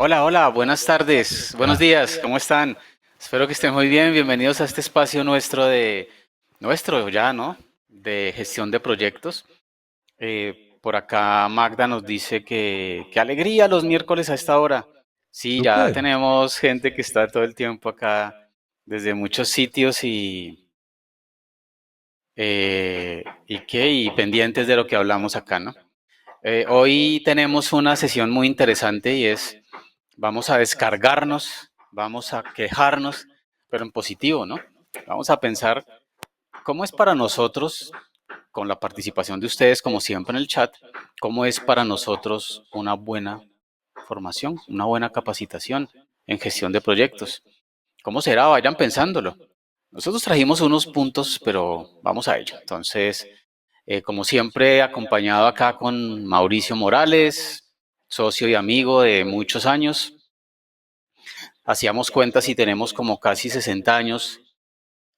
Hola, hola, buenas tardes, buenos Ah, días, ¿cómo están? Espero que estén muy bien, bienvenidos a este espacio nuestro ya, ¿no? De gestión de proyectos. Por acá Magda nos dice que qué alegría los miércoles a esta hora. Sí, ya súper. tenemos gente que está todo el tiempo acá desde muchos sitios y pendientes de lo que hablamos acá, ¿no? Hoy tenemos una sesión muy interesante y vamos a descargarnos, vamos a quejarnos, pero en positivo, ¿no? Vamos a pensar cómo es para nosotros, con la participación de ustedes, como siempre en el chat, cómo es para nosotros una buena formación, una buena capacitación en gestión de proyectos. ¿Cómo será? Vayan pensándolo. Nosotros trajimos unos puntos, pero vamos a ello. Entonces, como siempre, acompañado acá con Mauricio Morales, socio y amigo de muchos años. Hacíamos cuentas y tenemos como casi 60 años,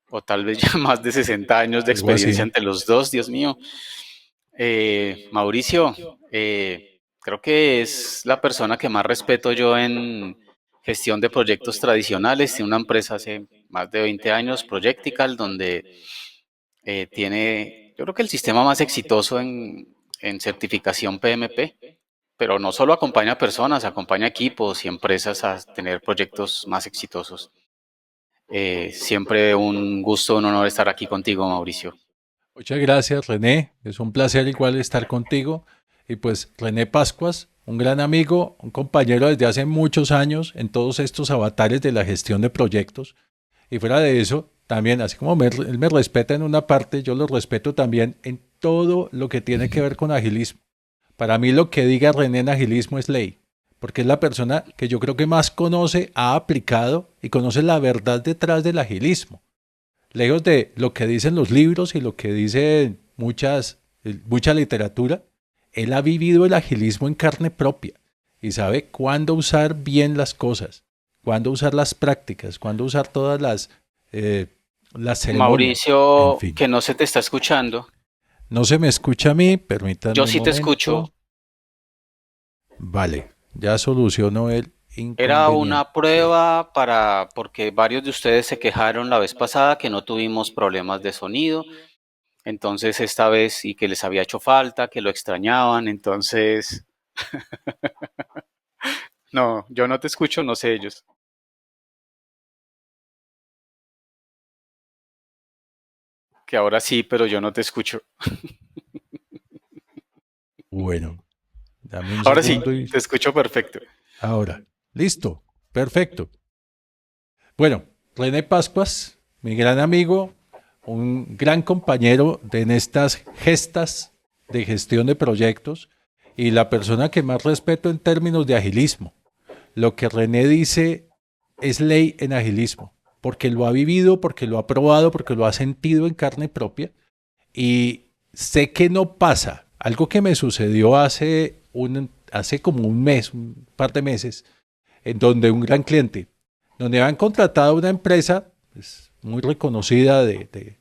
o tal vez ya más de 60 años de Algo experiencia así. entre los dos, Dios mío. Mauricio, creo que es la persona que más respeto yo en gestión de proyectos tradicionales. Tiene una empresa hace más de 20 años, Projectical, donde tiene, yo creo que el sistema más exitoso en certificación PMP, pero no solo acompaña a personas, acompaña a equipos y empresas a tener proyectos más exitosos. Siempre un gusto, un honor estar aquí contigo, Mauricio. Muchas gracias, René. Es un placer igual estar contigo. Y pues René Pascuas, un gran amigo, un compañero desde hace muchos años en todos estos avatares de la gestión de proyectos. Y fuera de eso, también, así como él me respeta en una parte, yo lo respeto también en todo lo que tiene que ver con agilismo. Para mí lo que diga René en agilismo es ley, porque es la persona que yo creo que más conoce, ha aplicado y conoce la verdad detrás del agilismo. Lejos de lo que dicen los libros y lo que dice mucha literatura, él ha vivido el agilismo en carne propia y sabe cuándo usar bien las cosas, cuándo usar las prácticas, cuándo usar todas eh, las ceremonias, en Mauricio, fin. que no se te está escuchando. No se me escucha a mí, Yo permítanme un sí te escucho. momento. Vale, ya solucionó el Era una inconveniente. prueba porque varios de ustedes se quejaron la vez pasada que no tuvimos problemas de sonido. Entonces esta vez y que les había hecho falta, que lo extrañaban. Entonces, no, yo no te escucho, no sé ellos. Que ahora sí, pero yo no te escucho. Bueno, dame un Ahora sí, segundo y te escucho perfecto. ahora. Listo, perfecto. Bueno, René Pascuas, mi gran amigo, un gran compañero en estas gestas de gestión de proyectos y la persona que más respeto en términos de agilismo. Lo que René dice es ley en agilismo, porque lo ha vivido, porque lo ha probado, porque lo ha sentido en carne propia y sé que no pasa. Algo que me sucedió hace como un mes, un par de meses, en donde un gran cliente, donde han contratado a una empresa pues, muy reconocida de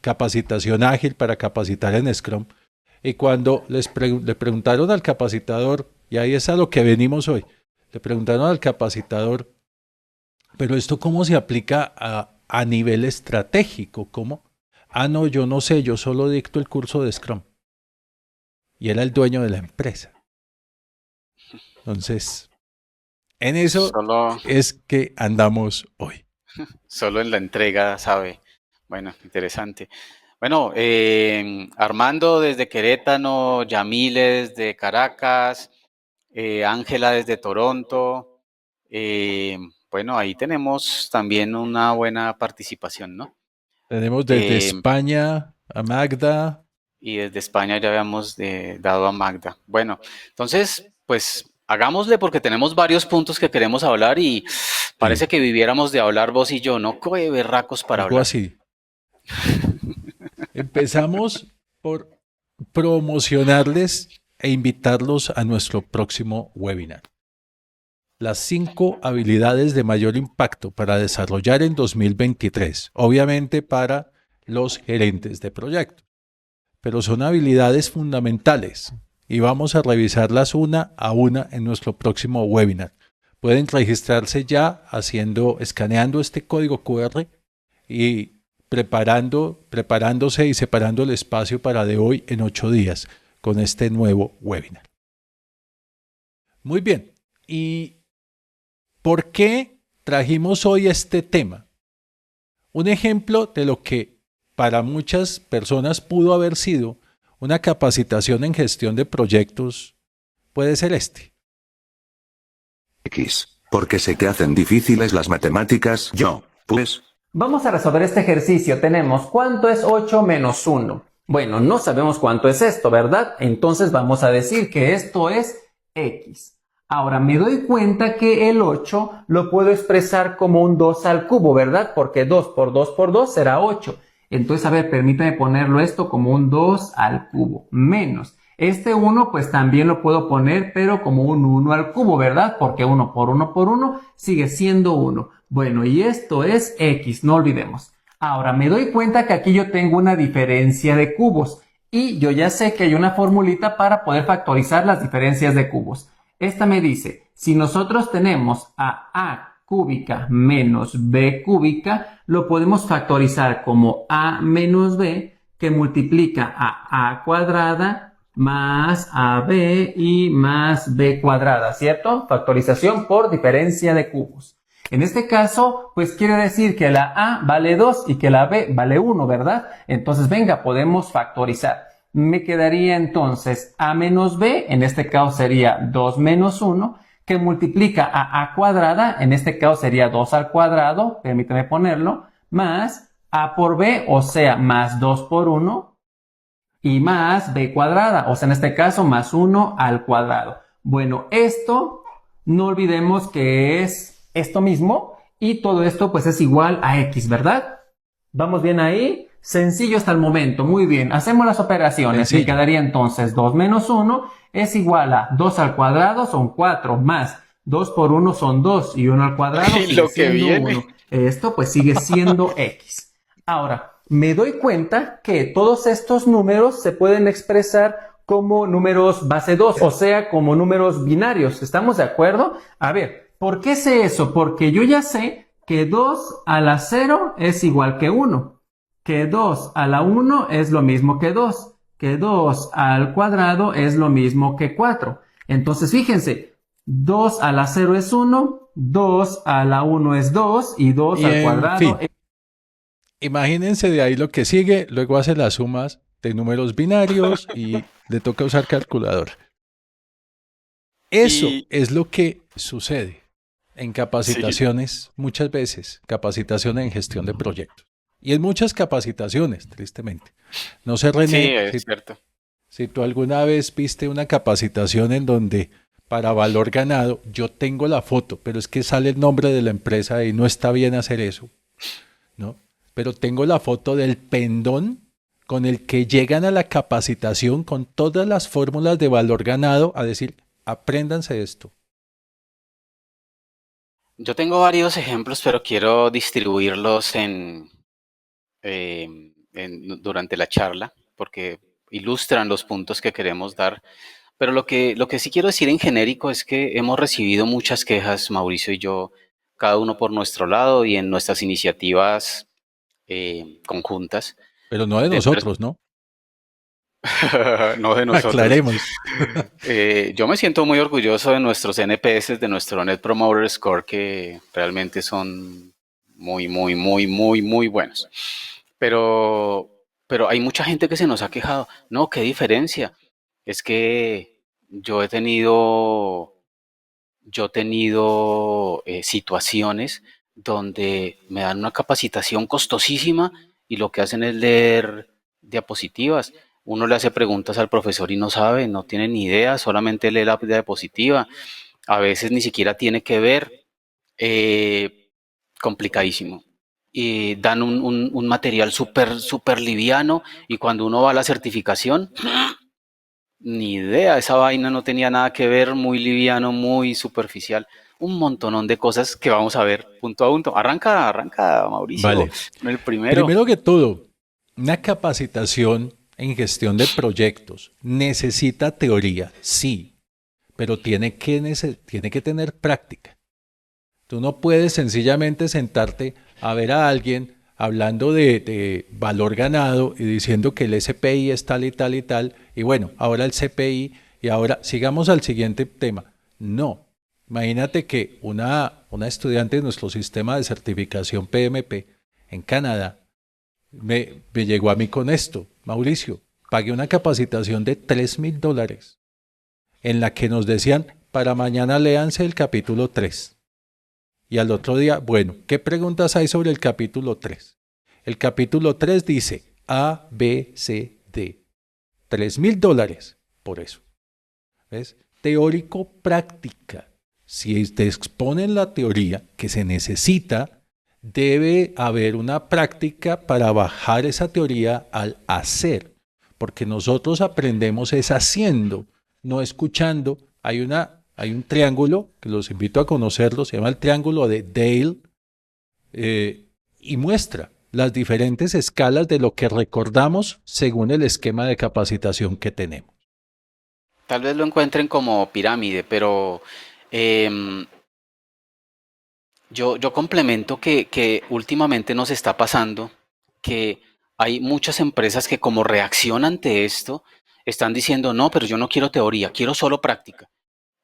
capacitación ágil para capacitar en Scrum. Y cuando le preguntaron al capacitador, y ahí es a lo que venimos hoy, le preguntaron al capacitador, pero esto cómo se aplica a nivel estratégico, ¿cómo? Ah, no, yo no sé, yo solo dicto el curso de Scrum. Y era el dueño de la empresa. Entonces, en eso Solo, es que andamos hoy. solo en la entrega, sabe. Bueno, interesante. Bueno, Armando desde Querétaro, Yamile desde Caracas, Ángela desde Toronto. eh, bueno, ahí tenemos también una buena participación, ¿no? Tenemos desde Eh, España a Magda. y desde España ya habíamos dado a Magda. Bueno, entonces, pues hagámosle porque tenemos varios puntos que queremos hablar y Sí, parece que viviéramos de hablar vos y yo, ¿no? ¡Qué berracos para algo hablar! así. Empezamos por promocionarles e invitarlos a nuestro próximo webinar. Las 5 habilidades de mayor impacto para desarrollar en 2023. Obviamente para los gerentes de proyectos, pero son habilidades fundamentales y vamos a revisarlas una a una en nuestro próximo webinar. Pueden registrarse ya escaneando este código QR y preparándose y separando el espacio para de hoy en 8 días con este nuevo webinar. Muy bien. ¿Y por qué trajimos hoy este tema? Un ejemplo de lo que para muchas personas pudo haber sido una capacitación en gestión de proyectos puede ser este. X. ¿Por qué se te hacen difíciles las matemáticas? Yo, pues. Vamos a resolver este ejercicio. Tenemos, ¿cuánto es 8 menos 1? Bueno, no sabemos cuánto es esto, ¿verdad? Entonces vamos a decir que esto es X. Ahora me doy cuenta que el 8 lo puedo expresar como un 2 al cubo, ¿verdad? Porque 2 por 2 por 2 será 8. Entonces, a ver, permítame ponerlo esto como un 2 al cubo, menos. Este 1 pues también lo puedo poner, pero como un 1 al cubo, ¿verdad? Porque 1 por 1 por 1 sigue siendo 1. Bueno, y esto es X, no olvidemos. Ahora, me doy cuenta que aquí yo tengo una diferencia de cubos. Y yo ya sé que hay una formulita para poder factorizar las diferencias de cubos. Esta me dice, si nosotros tenemos a cúbica menos b cúbica, lo podemos factorizar como a menos b, que multiplica a cuadrada más ab y más b cuadrada, ¿cierto? Factorización por diferencia de cubos. En este caso, pues quiere decir que la a vale 2 y que la b vale 1, ¿verdad? Entonces, venga, podemos factorizar. Me quedaría entonces a menos b, en este caso sería 2 menos 1, que multiplica a cuadrada, en este caso sería 2 al cuadrado, permíteme ponerlo, más a por b, o sea, más 2 por 1, y más b cuadrada, o sea, en este caso, más 1 al cuadrado. Bueno, esto, no olvidemos que es esto mismo, y todo esto pues es igual a x, ¿verdad? ¿Vamos bien ahí? Sencillo hasta el momento, muy bien. Hacemos las operaciones. Sencillo. Me quedaría entonces 2 menos 1 es igual a 2 al cuadrado son 4 más 2 por 1 son 2 y 1 al cuadrado Y sigue lo que siendo viene. 1. Esto pues sigue siendo x. Ahora, me doy cuenta que todos estos números se pueden expresar como números base 2, o sea, como números binarios. ¿Estamos de acuerdo? A ver, ¿por qué sé eso? Porque yo ya sé que 2 a la 0 es igual que 1. Que 2 a la 1 es lo mismo que 2, que 2 al cuadrado es lo mismo que 4. Entonces, fíjense, 2 a la 0 es 1, 2 a la 1 es 2 y 2 Y al cuadrado fin, imagínense de ahí lo que sigue, luego hace las sumas de números binarios y le toca usar calculadora. Eso Y es lo que sucede en capacitaciones, muchas veces, capacitación en gestión de proyectos. Y en muchas capacitaciones, tristemente. No sé, sí, René, es cierto. si tú alguna vez viste una capacitación en donde para valor ganado yo tengo la foto, pero es que sale el nombre de la empresa y no está bien hacer eso, ¿no? Pero tengo la foto del pendón con el que llegan a la capacitación con todas las fórmulas de valor ganado a decir, apréndanse esto. Yo tengo varios ejemplos, pero quiero distribuirlos durante la charla, porque ilustran los puntos que queremos dar. Pero lo que sí quiero decir en genérico es que hemos recibido muchas quejas, Mauricio y yo, cada uno por nuestro lado y en nuestras iniciativas conjuntas. Pero no de De per- nosotros, ¿no? no de nosotros. Aclaremos. Yo me siento muy orgulloso de nuestros NPS, de nuestro Net Promoter Score, que realmente son muy, muy, muy, muy, muy buenos. Pero, pero hay mucha gente que se nos ha quejado. No, qué diferencia. Es que yo he tenido, situaciones donde me dan una capacitación costosísima y lo que hacen es leer diapositivas. Uno le hace preguntas al profesor y no sabe, no tiene ni idea, solamente lee la diapositiva. A veces ni siquiera tiene que ver. eh, Complicadísimo. Y dan un material súper, súper liviano y cuando uno va a la certificación, ni idea, esa vaina no tenía nada que ver, muy liviano, muy superficial. Un montonón de cosas que vamos a ver punto a punto. Arranca, Mauricio, Vale. con el primero. Primero que todo, una capacitación en gestión de proyectos necesita teoría, sí, pero tiene que tener práctica. Tú no puedes sencillamente sentarte a ver a alguien hablando de valor ganado y diciendo que el SPI es tal y tal y tal, y bueno, ahora el CPI, y ahora sigamos al siguiente tema. No, imagínate que una estudiante de nuestro sistema de certificación PMP en Canadá me llegó a mí con esto: Mauricio, pagué una capacitación de $3,000 en la que nos decían, para mañana léanse el capítulo 3. Y al otro día, bueno, ¿qué preguntas hay sobre el capítulo 3? El capítulo 3 dice A, B, C, D. $3,000 por eso. ¿Ves? Teórico-práctica. Si te exponen la teoría que se necesita, debe haber una práctica para bajar esa teoría al hacer. Porque nosotros aprendemos es haciendo, no escuchando. Hay un triángulo que los invito a conocerlo, se llama el triángulo de Dale, y muestra las diferentes escalas de lo que recordamos según el esquema de capacitación que tenemos. Tal vez lo encuentren como pirámide, pero em, yo complemento que últimamente nos está pasando que hay muchas empresas que como reacción ante esto están diciendo, no, pero yo no quiero teoría, quiero solo práctica.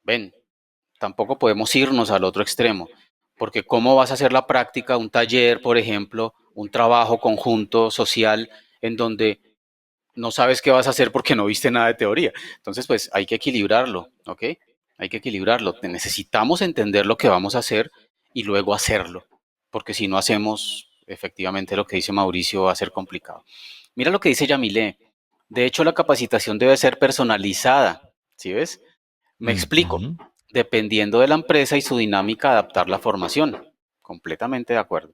Ven, tampoco podemos irnos al otro extremo, porque ¿cómo vas a hacer la práctica, un taller, por ejemplo, un trabajo conjunto social en donde no sabes qué vas a hacer porque no viste nada de teoría? Entonces, pues hay que equilibrarlo, ¿ok? Hay que equilibrarlo. Necesitamos entender lo que vamos a hacer y luego hacerlo, porque si no hacemos efectivamente lo que dice Mauricio va a ser complicado. Mira lo que dice Yamile. De hecho, la capacitación debe ser personalizada, ¿sí ves? Me explico. Ujú. Dependiendo de la empresa y su dinámica, adaptar la formación. Completamente de acuerdo.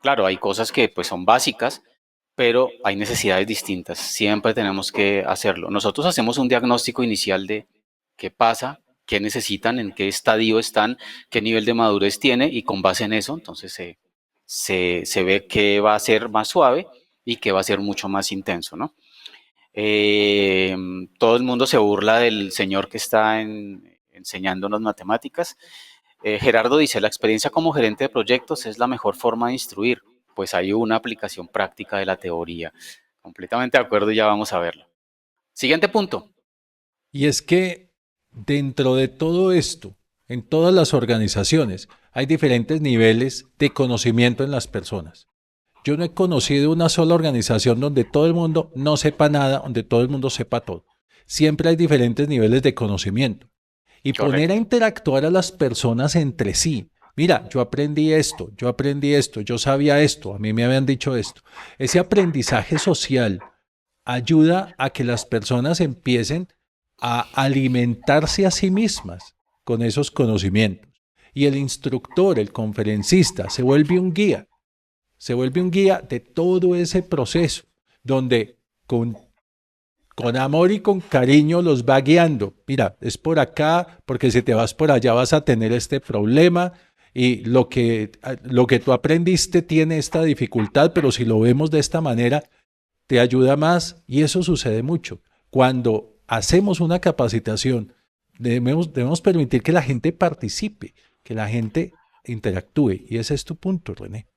Claro, hay cosas que pues son básicas, pero hay necesidades distintas. Siempre tenemos que hacerlo. Nosotros hacemos un diagnóstico inicial de qué pasa, qué necesitan, en qué estadio están, qué nivel de madurez tiene y con base en eso, entonces se ve qué va a ser más suave y qué va a ser mucho más intenso, ¿no? Eh, Todo el mundo se burla del señor que está enseñándonos matemáticas. Gerardo dice, la experiencia como gerente de proyectos es la mejor forma de instruir, pues hay una aplicación práctica de la teoría. Completamente de acuerdo y ya vamos a verlo. Siguiente punto. Y es que dentro de todo esto, en todas las organizaciones, hay diferentes niveles de conocimiento en las personas. Yo no he conocido una sola organización donde todo el mundo no sepa nada, donde todo el mundo sepa todo. Siempre hay diferentes niveles de conocimiento. Y poner a Correcto. interactuar a las personas entre sí. Mira, yo aprendí esto, yo sabía esto, a mí me habían dicho esto. Ese aprendizaje social ayuda a que las personas empiecen a alimentarse a sí mismas con esos conocimientos. Y el instructor, el conferencista, se vuelve un guía de todo ese proceso, donde con amor y con cariño los va guiando. Mira, es por acá, porque si te vas por allá vas a tener este problema, y lo que tú aprendiste tiene esta dificultad, pero si lo vemos de esta manera, te ayuda más. Y eso sucede mucho. Cuando hacemos una capacitación, debemos permitir que la gente participe, que la gente interactúe. Y ese es tu punto, René.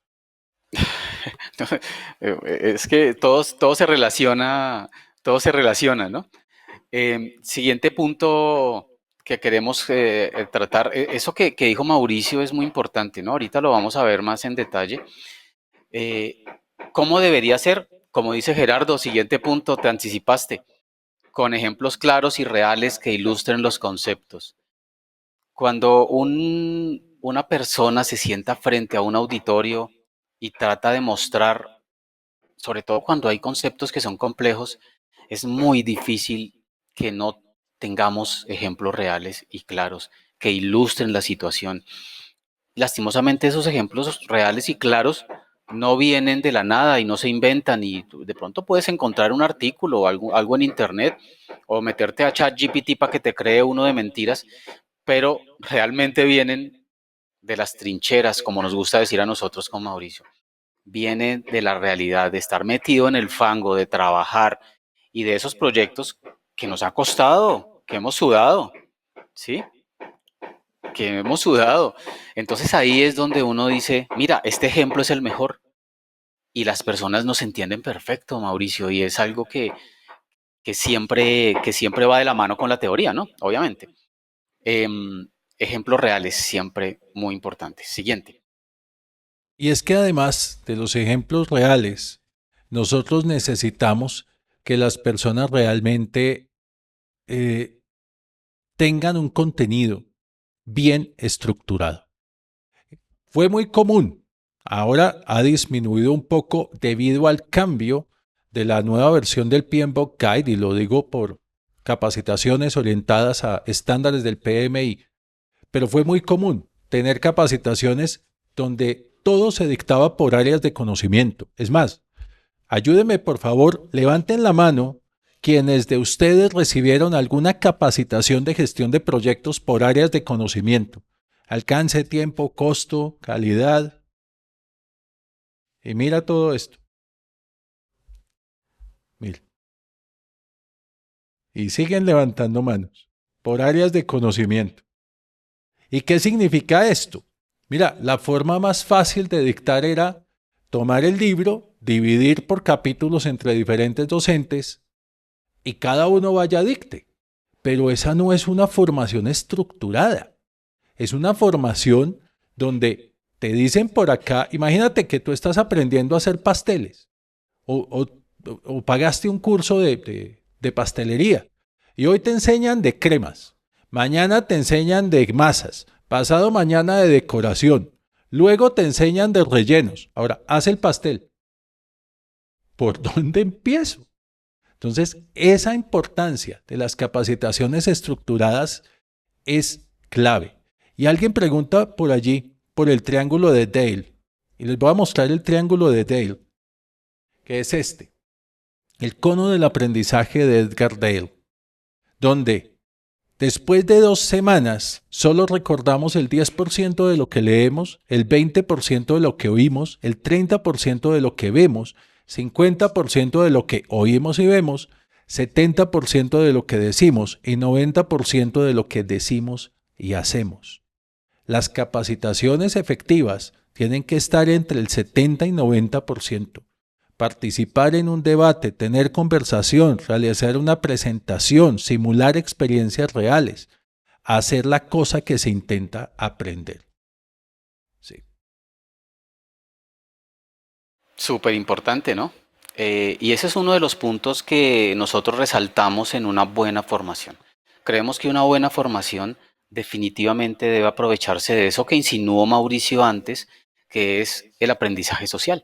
Es que todo se relaciona, ¿no? Siguiente punto que queremos tratar, eso que dijo Mauricio es muy importante, ¿no? Ahorita lo vamos a ver más en detalle. Eh, ¿Cómo debería ser? Como dice Gerardo, siguiente punto, te anticipaste, con ejemplos claros y reales que ilustren los conceptos. Cuando una persona se sienta frente a un auditorio y trata de mostrar, sobre todo cuando hay conceptos que son complejos, es muy difícil que no tengamos ejemplos reales y claros que ilustren la situación. Lastimosamente esos ejemplos reales y claros no vienen de la nada y no se inventan, y de pronto puedes encontrar un artículo o algo en internet o meterte a ChatGPT para que te cree uno de mentiras, pero realmente vienen de las trincheras, como nos gusta decir a nosotros con Mauricio. Viene de la realidad, de estar metido en el fango, de trabajar y de esos proyectos que nos ha costado, que hemos sudado, ¿sí? Que hemos sudado. Entonces ahí es donde uno dice, mira, este ejemplo es el mejor y las personas nos entienden perfecto, Mauricio, y es algo que siempre va de la mano con la teoría, ¿no? Obviamente. Em, Ejemplos reales, siempre muy importantes. Siguiente. Y es que además de los ejemplos reales, nosotros necesitamos que las personas realmente eh, tengan un contenido bien estructurado. Fue muy común, ahora ha disminuido un poco debido al cambio de la nueva versión del PMBOK Guide, y lo digo por capacitaciones orientadas a estándares del PMI, pero fue muy común tener capacitaciones donde todo se dictaba por áreas de conocimiento. Es más, ayúdenme por favor, levanten la mano quienes de ustedes recibieron alguna capacitación de gestión de proyectos por áreas de conocimiento. Alcance, tiempo, costo, calidad. Y mira todo esto. Mira. Y siguen levantando manos por áreas de conocimiento. ¿Y qué significa esto? Mira, la forma más fácil de dictar era tomar el libro, dividir por capítulos entre diferentes docentes y cada uno vaya a dicte. Pero esa no es una formación estructurada. Es una formación donde te dicen por acá, imagínate que tú estás aprendiendo a hacer pasteles o pagaste un curso de pastelería y hoy te enseñan de cremas, mañana te enseñan de masas, pasado mañana de decoración, luego te enseñan de rellenos. Ahora, haz el pastel. ¿Por dónde empiezo? Entonces, esa importancia de las capacitaciones estructuradas es clave. Y alguien pregunta por allí, por el triángulo de Dale. Y les voy a mostrar el triángulo de Dale, que es este. El cono del aprendizaje de Edgar Dale, donde después de 2 semanas solo recordamos el 10% de lo que leemos, el 20% de lo que oímos, el 30% de lo que vemos, 50% de lo que oímos y vemos, 70% de lo que decimos y 90% de lo que decimos y hacemos. Las capacitaciones efectivas tienen que estar entre el 70 y 90%. Participar en un debate, tener conversación, realizar una presentación, simular experiencias reales, hacer la cosa que se intenta aprender. Sí. Súper importante, ¿no? Y ese es uno de los puntos que nosotros resaltamos en una buena formación. Creemos que una buena formación definitivamente debe aprovecharse de eso que insinuó Mauricio antes, que es el aprendizaje social.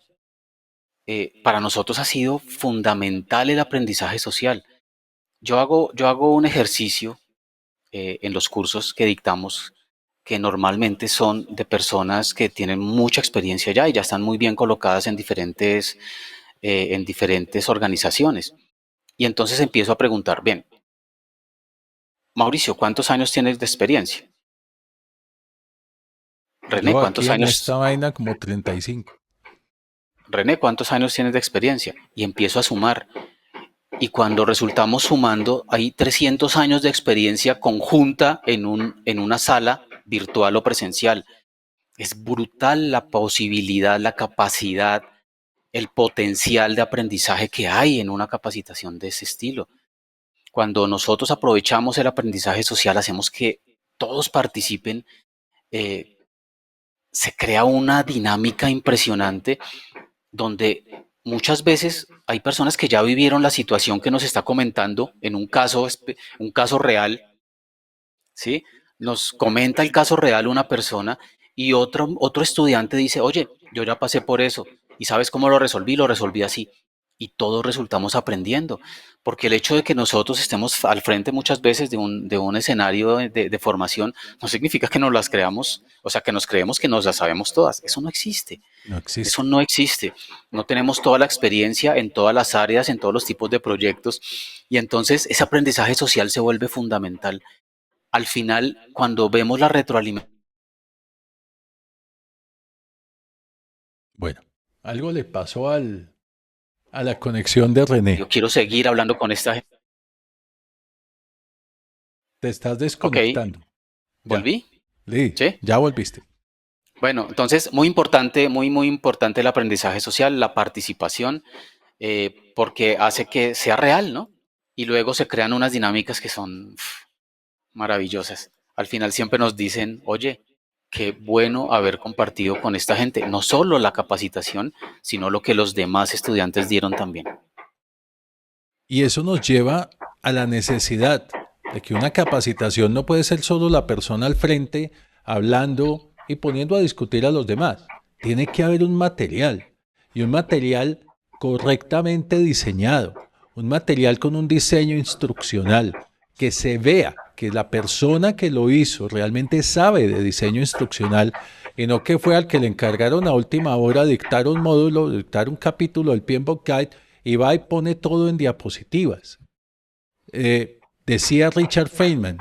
Para nosotros ha sido fundamental el aprendizaje social. Yo hago un ejercicio en los cursos que dictamos que normalmente son de personas que tienen mucha experiencia ya y ya están muy bien colocadas en diferentes organizaciones. Y entonces empiezo a preguntar, bien, Mauricio, ¿cuántos años tienes de experiencia? René, Yo aquí ¿cuántos en esta años? vaina como 35. René, ¿cuántos años tienes de experiencia? Y empiezo a sumar. Y cuando resultamos sumando, hay 300 años de experiencia conjunta en una sala virtual o presencial. Es brutal la posibilidad, la capacidad, el potencial de aprendizaje que hay en una capacitación de ese estilo. Cuando nosotros aprovechamos el aprendizaje social, hacemos que todos participen, eh, se crea una dinámica impresionante donde muchas veces hay personas que ya vivieron la situación que nos está comentando en un caso real, ¿sí? Nos comenta el caso real una persona y otro estudiante dice, oye, yo ya pasé por eso y ¿sabes cómo lo resolví? Lo resolví así. Y todos resultamos aprendiendo, porque el hecho de que nosotros estemos al frente muchas veces de un escenario de formación no significa que nos las creamos, o sea, que nos creemos que nos las sabemos todas. Eso no existe. No Eso existe. no existe. No tenemos toda la experiencia en todas las áreas, en todos los tipos de proyectos. Y entonces ese aprendizaje social se vuelve fundamental. Al final, cuando vemos la retroalimentación, Bueno, algo le pasó a la conexión de René. Yo quiero seguir hablando con esta gente. Te estás Ok, desconectando. Ya, ¿volví? ¿Sí? ya volviste. Bueno, entonces, muy importante, muy importante el aprendizaje social, la participación, porque hace que sea real, ¿no? Y luego se crean unas dinámicas que son maravillosas. Al final siempre nos dicen, oye, qué bueno haber compartido con esta gente, no solo la capacitación, sino lo que los demás estudiantes dieron también. Y eso nos lleva a la necesidad de que una capacitación no puede ser solo la persona al frente hablando y poniendo a discutir a los demás. Tiene que haber un material y un material correctamente diseñado, un material con un diseño instruccional, que se vea que la persona que lo hizo realmente sabe de diseño instruccional y no que fue al que le encargaron a última hora dictar un módulo, dictar un capítulo del PMBOK Guide y va y pone todo en diapositivas. Decía Richard Feynman,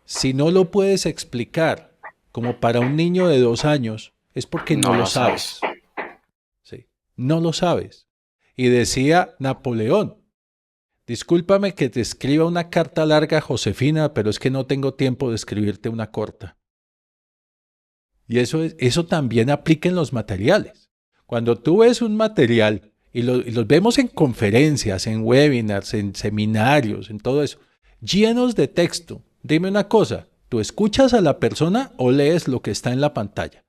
si no lo puedes explicar como para un niño de 2 años, es porque no No lo lo sabes. sabes. ¿Sí? No lo sabes. Y decía Napoleón, discúlpame que te escriba una carta larga, Josefina, pero es que no tengo tiempo de escribirte una corta. Y eso también aplica en los materiales. Cuando tú ves un material y los vemos en conferencias, en webinars, en seminarios, en todo eso, llenos de texto, dime una cosa, ¿tú escuchas a la persona o lees lo que está en la pantalla?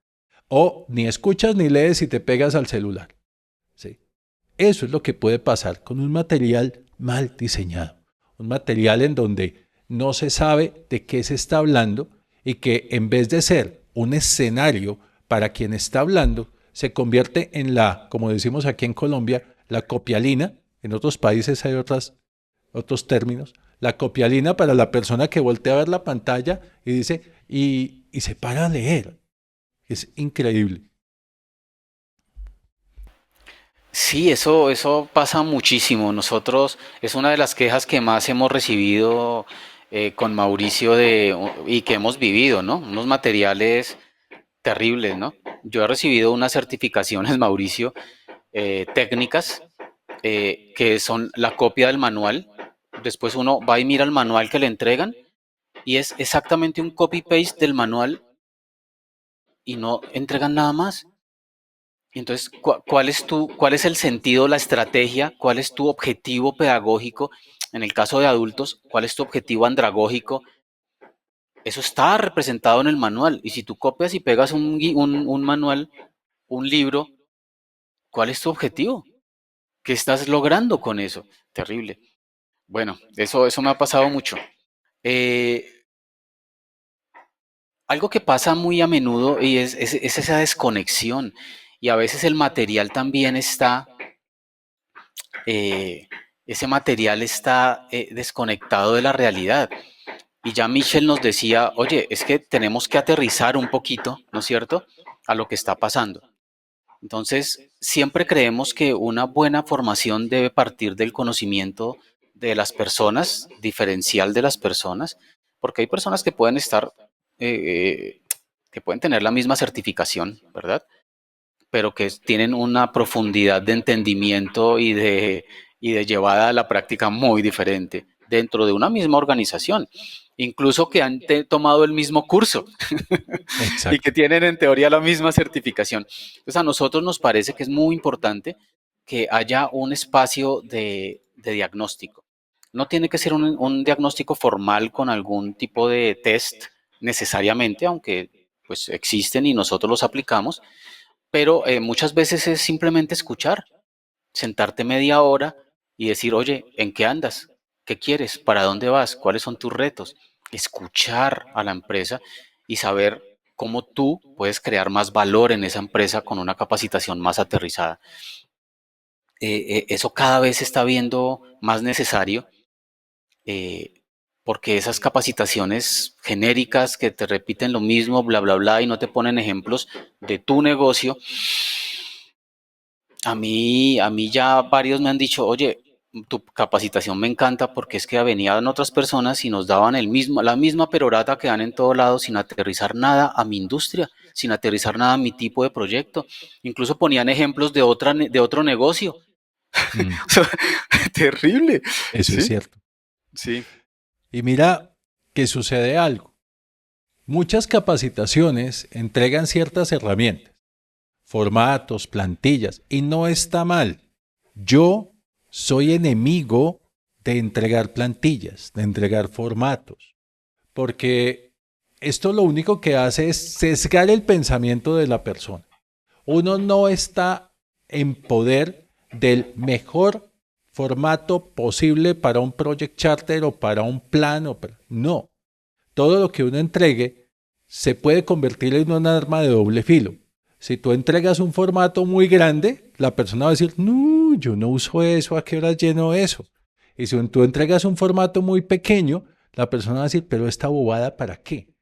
O ni escuchas ni lees y te pegas al celular. ¿Sí? Eso es lo que puede pasar con un material mal diseñado. Un material en donde no se sabe de qué se está hablando y que en vez de ser un escenario para quien está hablando, se convierte en como decimos aquí en Colombia, la copialina. En otros países hay otros términos. La copialina para la persona que voltea a ver la pantalla y dice, y se para a leer. Es increíble. Sí, eso pasa muchísimo. Nosotros, es una de las quejas que más hemos recibido con Mauricio y que hemos vivido, ¿no? Unos materiales terribles, ¿no? Yo he recibido unas certificaciones, Mauricio, técnicas, que son la copia del manual. Después uno va y mira el manual que le entregan y es exactamente un copy-paste del manual y no entregan nada más. Entonces, ¿cuál es el sentido, la estrategia? ¿Cuál es tu objetivo pedagógico? En el caso de adultos, ¿cuál es tu objetivo andragógico? Eso está representado en el manual. Y si tú copias y pegas un manual, un libro, ¿cuál es tu objetivo? ¿Qué estás logrando con eso? Terrible. Bueno, eso me ha pasado mucho. Eh, Algo que pasa muy a menudo y es esa desconexión. Y a veces el material también está ese material está desconectado de la realidad. Y ya Michel nos decía, oye, es que tenemos que aterrizar un poquito, ¿no es cierto?, a lo que está pasando. Entonces, siempre creemos que una buena formación debe partir del conocimiento de las personas, diferencial de las personas, porque hay personas que pueden estar, que pueden tener la misma certificación, ¿verdad? Pero que tienen una profundidad de entendimiento y de llevada a la práctica muy diferente dentro de una misma organización, incluso que han tomado el mismo curso y que Exacto. tienen en teoría la misma certificación. Entonces a nosotros nos parece que es muy importante que haya un espacio de diagnóstico. No tiene que ser un diagnóstico formal con algún tipo de test necesariamente, aunque pues existen y nosotros los aplicamos, pero muchas veces es simplemente escuchar, sentarte media hora y decir, oye, ¿en qué andas? ¿Qué quieres? ¿Para dónde vas? ¿Cuáles son tus retos? Escuchar a la empresa y saber cómo tú puedes crear más valor en esa empresa con una capacitación más aterrizada. Eso cada vez se está viendo más necesario, eh, porque esas capacitaciones genéricas que te repiten lo mismo, bla, bla, bla, y no te ponen ejemplos de tu negocio. A mí ya varios me han dicho, oye, tu capacitación me encanta porque es que venían otras personas y nos daban la misma perorata que dan en todo lado sin aterrizar nada a mi industria, sin aterrizar nada a mi tipo de proyecto. Incluso ponían ejemplos de otro negocio Mm, O sea, terrible. eso es Sí, cierto. sí. Y mira que sucede algo. Muchas capacitaciones entregan ciertas herramientas, formatos, plantillas, y no está mal. Yo soy enemigo de entregar plantillas, de entregar formatos, porque esto lo único que hace es sesgar el pensamiento de la persona. Uno no está en poder del mejor formato posible para un project charter o para un plan. No, todo lo que uno entregue se puede convertir en un arma de doble filo. Si tú entregas un formato muy grande, la persona va a decir, no, yo no uso eso, ¿a qué hora lleno eso? Y si tú entregas un formato muy pequeño, la persona va a decir, pero esta bobada, ¿para qué?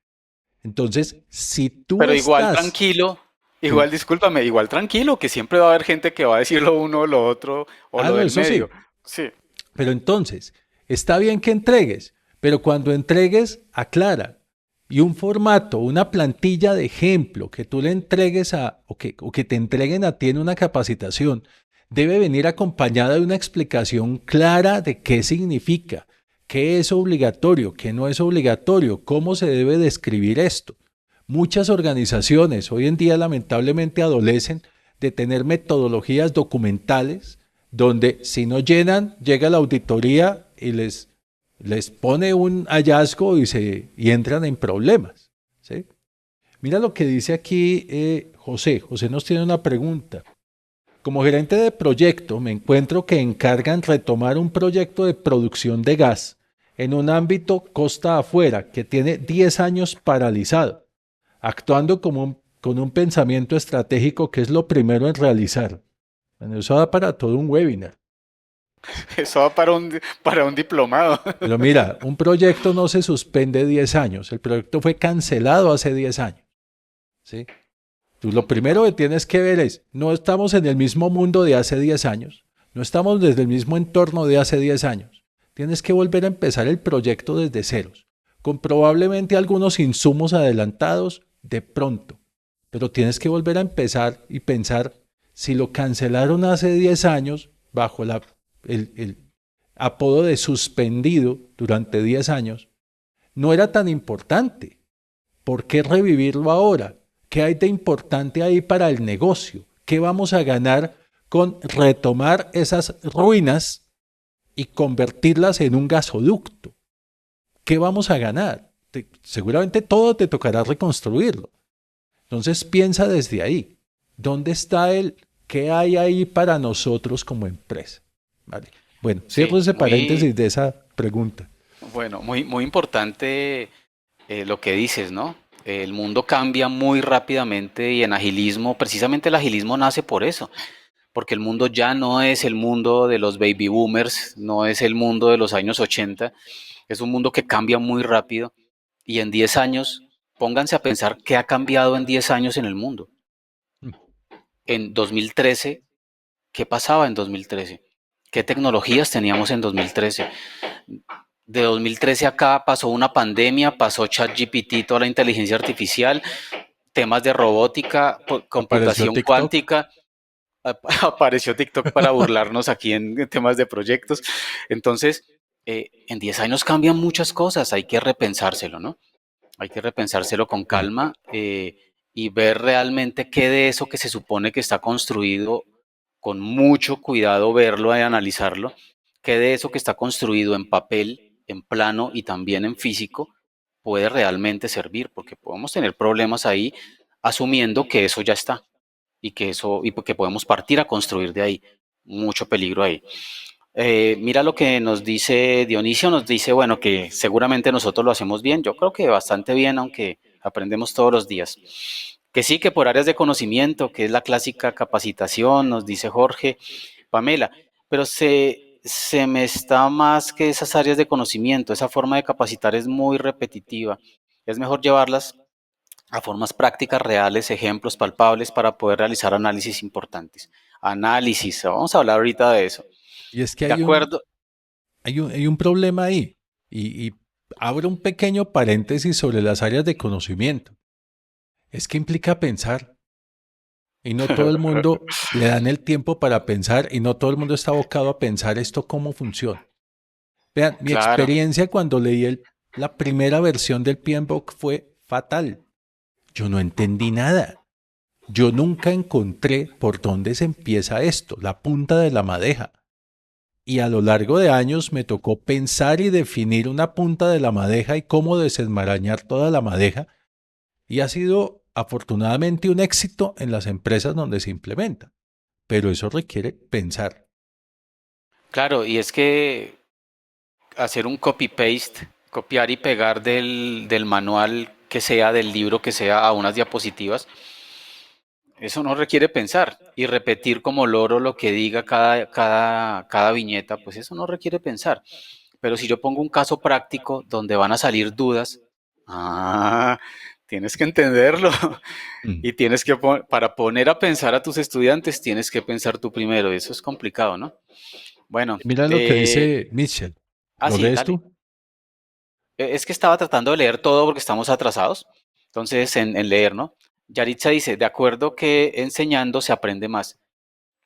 Entonces, si tú Pero igual estás... tranquilo, Sí. igual discúlpame, igual tranquilo, que siempre va a haber gente que va a decir lo uno, lo otro o Ah, lo no, del eso medio. sí. Sí, Pero entonces, está bien que entregues, pero cuando entregues, aclara. Y un formato, una plantilla de ejemplo que tú le entregues o que te entreguen a ti en una capacitación, debe venir acompañada de una explicación clara de qué significa, qué es obligatorio, qué no es obligatorio, cómo se debe describir esto. Muchas organizaciones hoy en día lamentablemente adolecen de tener metodologías documentales donde si no llenan, llega la auditoría y les pone un hallazgo y entran en problemas. ¿Sí? Mira lo que dice aquí José. José nos tiene una pregunta. Como gerente de proyecto, me encuentro que encargan retomar un proyecto de producción de gas en un ámbito costa afuera que tiene 10 años paralizado, actuando con un pensamiento estratégico que es lo primero en realizar. Bueno, eso da para todo un webinar. eso va para un diplomado. Pero mira, un proyecto no se suspende 10 años. El proyecto fue cancelado hace 10 años. ¿Sí? Tú lo primero que tienes que ver es, no estamos en el mismo mundo de hace 10 años. No estamos desde el mismo entorno de hace 10 años. Tienes que volver a empezar el proyecto desde ceros, con probablemente algunos insumos adelantados de pronto. Pero tienes que volver a empezar y pensar, si lo cancelaron hace 10 años, bajo el apodo de suspendido durante 10 años, no era tan importante. ¿Por qué revivirlo ahora? ¿Qué hay de importante ahí para el negocio? ¿Qué vamos a ganar con retomar esas ruinas y convertirlas en un gasoducto? ¿Qué vamos a ganar? Seguramente todo te tocará reconstruirlo. Entonces piensa desde ahí. ¿Dónde está el qué hay ahí para nosotros como empresa? ¿Vale? Bueno, cierro Sí, ese paréntesis muy, de esa pregunta. bueno, muy importante lo que dices, ¿no? El mundo cambia muy rápidamente y en agilismo, precisamente el agilismo nace por eso, porque el mundo ya no es el mundo de los baby boomers, no es el mundo de los años 80, es un mundo que cambia muy rápido y en 10 años, pónganse a pensar qué ha cambiado en 10 años en el mundo. En 2013, ¿qué pasaba en 2013? ¿Qué tecnologías teníamos en 2013? De 2013 acá pasó una pandemia, pasó ChatGPT, toda la inteligencia artificial, temas de robótica, Apareció computación TikTok. cuántica, apareció TikTok para burlarnos aquí en temas de proyectos. Entonces, en 10 años cambian muchas cosas, hay que repensárselo, ¿no? Hay que repensárselo con Sí. calma y ver realmente qué de eso que se supone que está construido, con mucho cuidado verlo y analizarlo, qué de eso que está construido en papel, en plano y también en físico puede realmente servir, porque podemos tener problemas ahí asumiendo que eso ya está y que podemos partir a construir de ahí. Mucho peligro ahí. Mira lo que nos dice Dionisio, nos dice, bueno, que seguramente nosotros lo hacemos bien, yo creo que bastante bien, aunque aprendemos todos los días. Que sí, que por áreas de conocimiento, que es la clásica capacitación, nos dice Jorge, Pamela, pero se me está más que esas áreas de conocimiento, esa forma de capacitar es muy repetitiva, es mejor llevarlas a formas prácticas, reales, ejemplos palpables para poder realizar análisis importantes. Análisis, vamos a hablar ahorita de eso. Y es que De acuerdo, hay un problema ahí. Y abro un pequeño paréntesis sobre las áreas de conocimiento. Es que implica pensar. y no todo el mundo le dan el tiempo para pensar y no todo el mundo está abocado a pensar esto cómo funciona. Vean, mi Claro, experiencia cuando leí la primera versión del PMBOK fue fatal. Yo no entendí nada. Yo nunca encontré por dónde se empieza esto, la punta de la madeja. Y a lo largo de años me tocó pensar y definir una punta de la madeja y cómo desenmarañar toda la madeja. Y ha sido afortunadamente un éxito en las empresas donde se implementa. Pero eso requiere pensar. claro, y es que hacer un copy-paste, copiar y pegar del manual que sea, del libro que sea, a unas diapositivas, eso no requiere pensar. Y repetir como loro lo que diga cada viñeta, pues eso no requiere pensar. Pero si yo pongo un caso práctico donde van a salir dudas, ah, tienes que entenderlo. Mm. Y tienes que, para poner a pensar a tus estudiantes, tienes que pensar tú primero. Eso es complicado, ¿no? Bueno, Mira lo que dice Mitchell. ¿Lo sí, lees dale. tú? Es que estaba tratando de leer todo porque estamos atrasados. Entonces, en leer, ¿no? Yaritza dice, de acuerdo que enseñando se aprende más.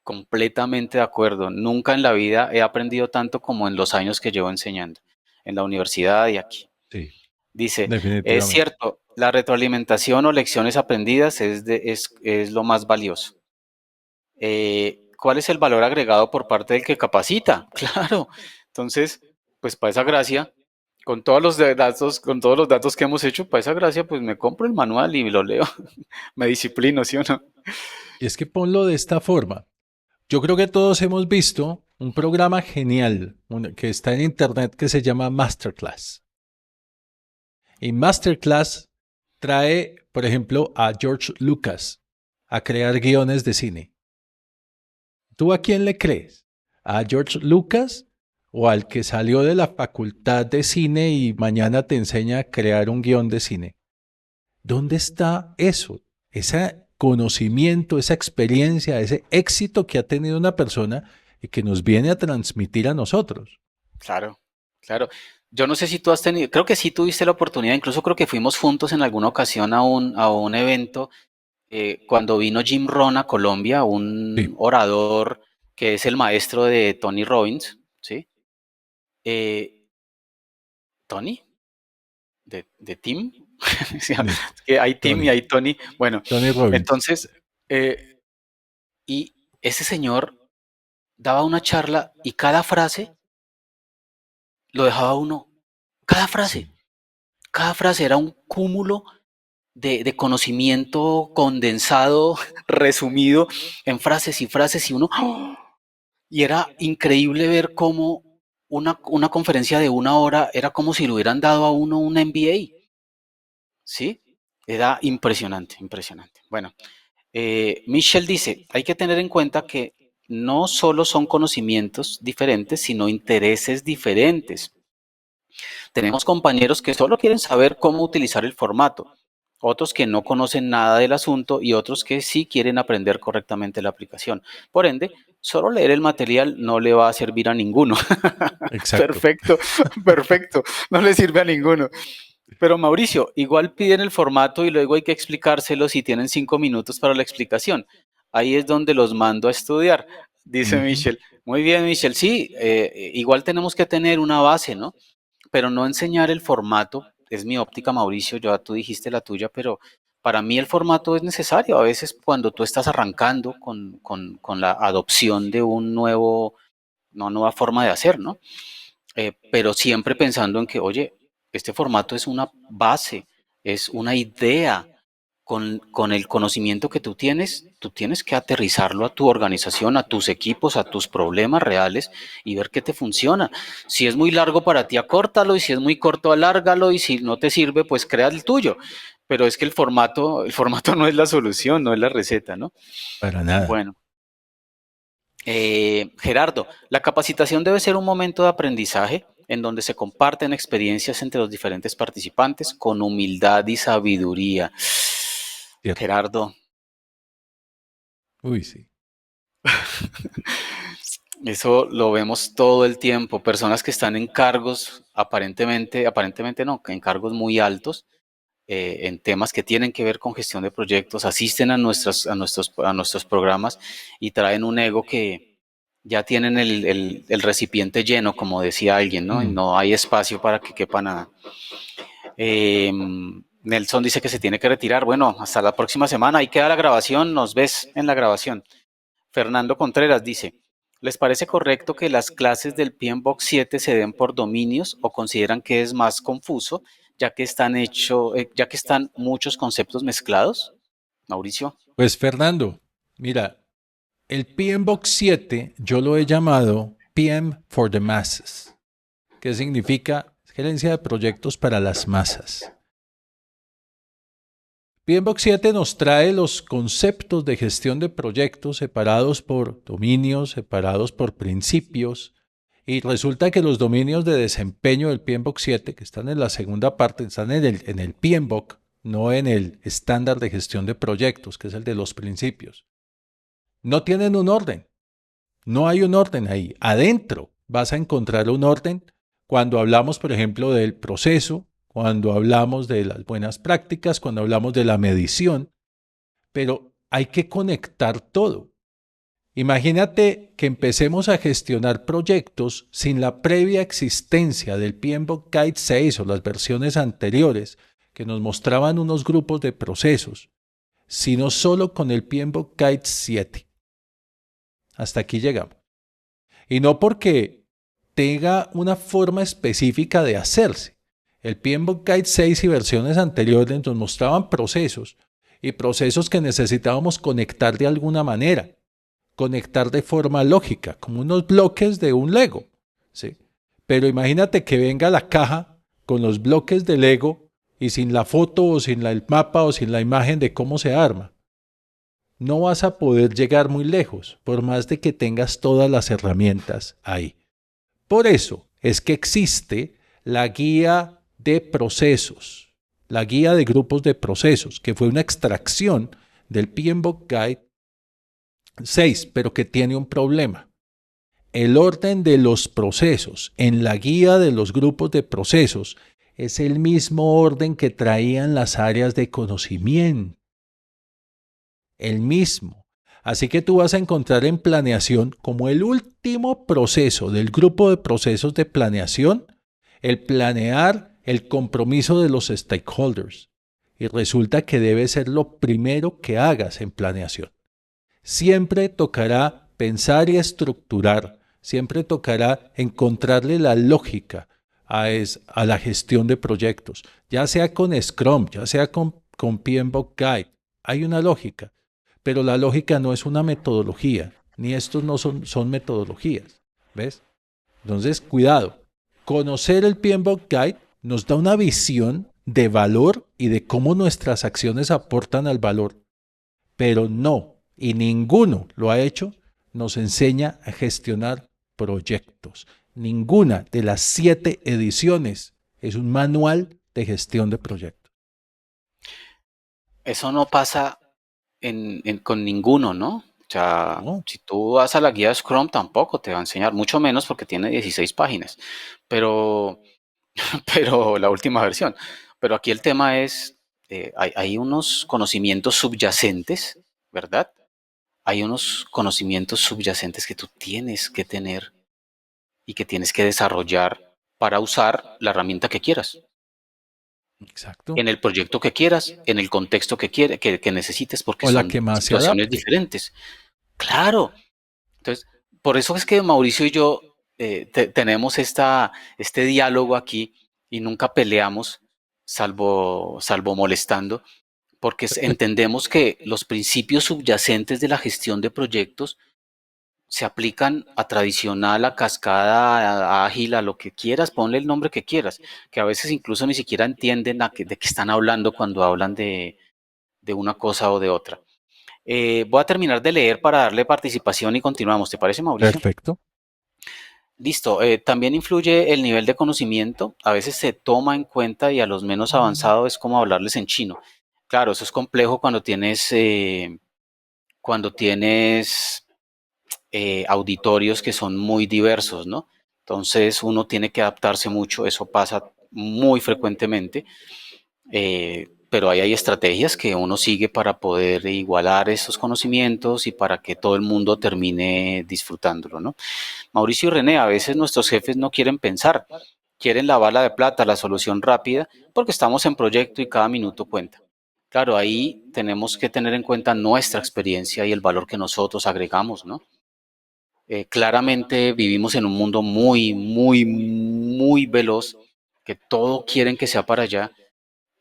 Completamente de acuerdo. Nunca en la vida he aprendido tanto como en los años que llevo enseñando, en la universidad y aquí. Sí, Dice, es definitivamente. cierto, la retroalimentación o lecciones aprendidas es lo más valioso. ¿Cuál es el valor agregado por parte del que capacita? Claro. Entonces, pues para esa gracia, con todos los datos que hemos hecho, para esa gracia, pues me compro el manual y lo leo. Me disciplino, ¿sí o no? Y es que ponlo de esta forma. Yo creo que todos hemos visto un programa genial que está en internet que se llama Masterclass. Y Masterclass trae, por ejemplo, a George Lucas a crear guiones de cine. ¿Tú a quién le crees? ¿A George Lucas o al que salió de la facultad de cine y mañana te enseña a crear un guión de cine? ¿Dónde está eso? Ese conocimiento, esa experiencia, ese éxito que ha tenido una persona y que nos viene a transmitir a nosotros. Claro, claro. Yo no sé si tú has tenido, creo que sí tuviste la oportunidad, incluso creo que fuimos juntos en alguna ocasión a un evento cuando vino Jim Rohn a Colombia, un Sí, orador que es el maestro de Tony Robbins, ¿sí? Eh, ¿Tony? ¿De Tim? O sea, sí, es que hay Tim y Tony, hay Tony. Bueno, Tony Robbins. entonces, eh, y ese señor daba una charla y cada frase lo dejaba uno, Sí, cada frase era un cúmulo de conocimiento condensado, resumido en frases y frases y uno, ¡oh! Y era increíble ver cómo una conferencia de una hora era como si le hubieran dado a uno un MBA, ¿sí? Era impresionante, impresionante. Bueno, Michel dice, hay que tener en cuenta que no solo son conocimientos diferentes, sino intereses diferentes. Tenemos compañeros que solo quieren saber cómo utilizar el formato, otros que no conocen nada del asunto y otros que sí quieren aprender correctamente la aplicación. Por ende, solo leer el material no le va a servir a ninguno. exacto. Perfecto, perfecto, no le sirve a ninguno. Pero Mauricio, igual piden el formato y luego hay que explicárselo si tienen 5 minutos para la explicación. Ahí es donde los mando a estudiar, dice Ujú. Michel. Muy bien, Michel, sí, igual tenemos que tener una base, ¿no? Pero no enseñar el formato, es mi óptica, Mauricio, ya tú dijiste la tuya, pero para mí el formato es necesario. A veces cuando tú estás arrancando con la adopción de una nueva forma de hacer, ¿no? Pero siempre pensando en que, oye, este formato es una base, es una idea. Con el conocimiento que tú tienes que aterrizarlo a tu organización, a tus equipos, a tus problemas reales y ver qué te funciona. Si es muy largo para ti, acórtalo, y si es muy corto, alárgalo, y si no te sirve, pues crea el tuyo. Pero es que el formato no es la solución, no es la receta, ¿no? Para nada. Bueno, Gerardo, la capacitación debe ser un momento de aprendizaje en donde se comparten experiencias entre los diferentes participantes con humildad y sabiduría. Cierto. Gerardo, Uy, sí. eso lo vemos todo el tiempo. Personas que están en cargos, aparentemente no, en cargos muy altos, en temas que tienen que ver con gestión de proyectos, asisten a nuestros programas y traen un ego que ya tienen el recipiente lleno, como decía alguien, ¿no? Y no hay espacio para que quepa nada. Nelson dice que se tiene que retirar. Bueno, hasta la próxima semana. Ahí queda la grabación. Nos ves en la grabación. Fernando Contreras dice, ¿les parece correcto que las clases del PMBOK 7 se den por dominios o consideran que es más confuso, ya que están muchos conceptos mezclados? Mauricio. Pues Fernando, mira, el PMBOK 7 yo lo he llamado PM for the Masses, que significa gerencia de proyectos para las masas. PMBOK 7 nos trae los conceptos de gestión de proyectos separados por dominios, separados por principios, y resulta que los dominios de desempeño del PMBOK 7, que están en la segunda parte, están en el PMBOK, no en el estándar de gestión de proyectos, que es el de los principios. No tienen un orden. No hay un orden ahí. Adentro vas a encontrar un orden cuando hablamos, por ejemplo, del proceso, cuando hablamos de las buenas prácticas, cuando hablamos de la medición, pero hay que conectar todo. Imagínate que empecemos a gestionar proyectos sin la previa existencia del PMBOK Guide 6 o las versiones anteriores que nos mostraban unos grupos de procesos, sino solo con el PMBOK Guide 7. Hasta aquí llegamos. Y no porque tenga una forma específica de hacerse. El PMBOK Guide 6 y versiones anteriores nos mostraban procesos y procesos que necesitábamos conectar de alguna manera, conectar de forma lógica, como unos bloques de un Lego, ¿sí? Pero imagínate que venga la caja con los bloques de Lego y sin la foto o sin el mapa o sin la imagen de cómo se arma. No vas a poder llegar muy lejos, por más de que tengas todas las herramientas ahí. Por eso es que existe la guía de procesos, la guía de grupos de procesos, que fue una extracción del PMBOK Guide 6, pero que tiene un problema. El orden de los procesos en la guía de los grupos de procesos es el mismo orden que traían las áreas de conocimiento. El mismo. Así que tú vas a encontrar en planeación como el último proceso del grupo de procesos de planeación, el planear el compromiso de los stakeholders. Y resulta que debe ser lo primero que hagas en planeación. Siempre tocará pensar y estructurar, siempre tocará encontrarle la lógica a la gestión de proyectos, ya sea con Scrum, ya sea con PMBOK Guide. Hay una lógica. Pero la lógica no es una metodología, ni estos no son metodologías, ¿ves? Entonces, cuidado. Conocer el PMBOK Guide nos da una visión de valor y de cómo nuestras acciones aportan al valor, pero no, y ninguno lo ha hecho, nos enseña a gestionar proyectos. Ninguna de las 7 ediciones es un manual de gestión de proyectos. Eso no pasa con ninguno, ¿no? O sea, No. si tú vas a la guía de Scrum tampoco te va a enseñar, mucho menos porque tiene 16 páginas, pero la última versión. Pero aquí el tema es, hay unos conocimientos subyacentes, ¿verdad? Hay unos conocimientos subyacentes que tú tienes que tener y que tienes que desarrollar para usar la herramienta que quieras. Exacto. En el proyecto que quieras, en el contexto que necesites, porque O la son que más se situaciones adapte. diferentes. Claro. Entonces, por eso es que Mauricio y yo tenemos este diálogo aquí y nunca peleamos, salvo molestando, porque entendemos que los principios subyacentes de la gestión de proyectos se aplican a tradicional, a cascada, a ágil, a lo que quieras, ponle el nombre que quieras, que a veces incluso ni siquiera entienden de qué están hablando cuando hablan de una cosa o de otra. Voy a terminar de leer para darle participación y continuamos. ¿Te parece, Mauricio? Perfecto. Listo. También influye el nivel de conocimiento. A veces se toma en cuenta y a los menos avanzados es como hablarles en chino. Claro, eso es complejo cuando tienes auditorios que son muy diversos, ¿no? Entonces uno tiene que adaptarse mucho. Eso pasa muy frecuentemente. pero ahí hay estrategias que uno sigue para poder igualar esos conocimientos y para que todo el mundo termine disfrutándolo, ¿no? Mauricio y René, a veces nuestros jefes no quieren pensar, quieren la bala de plata, la solución rápida, porque estamos en proyecto y cada minuto cuenta. Claro, ahí tenemos que tener en cuenta nuestra experiencia y el valor que nosotros agregamos, ¿no? Claramente vivimos en un mundo muy veloz, que todo quieren que sea para allá,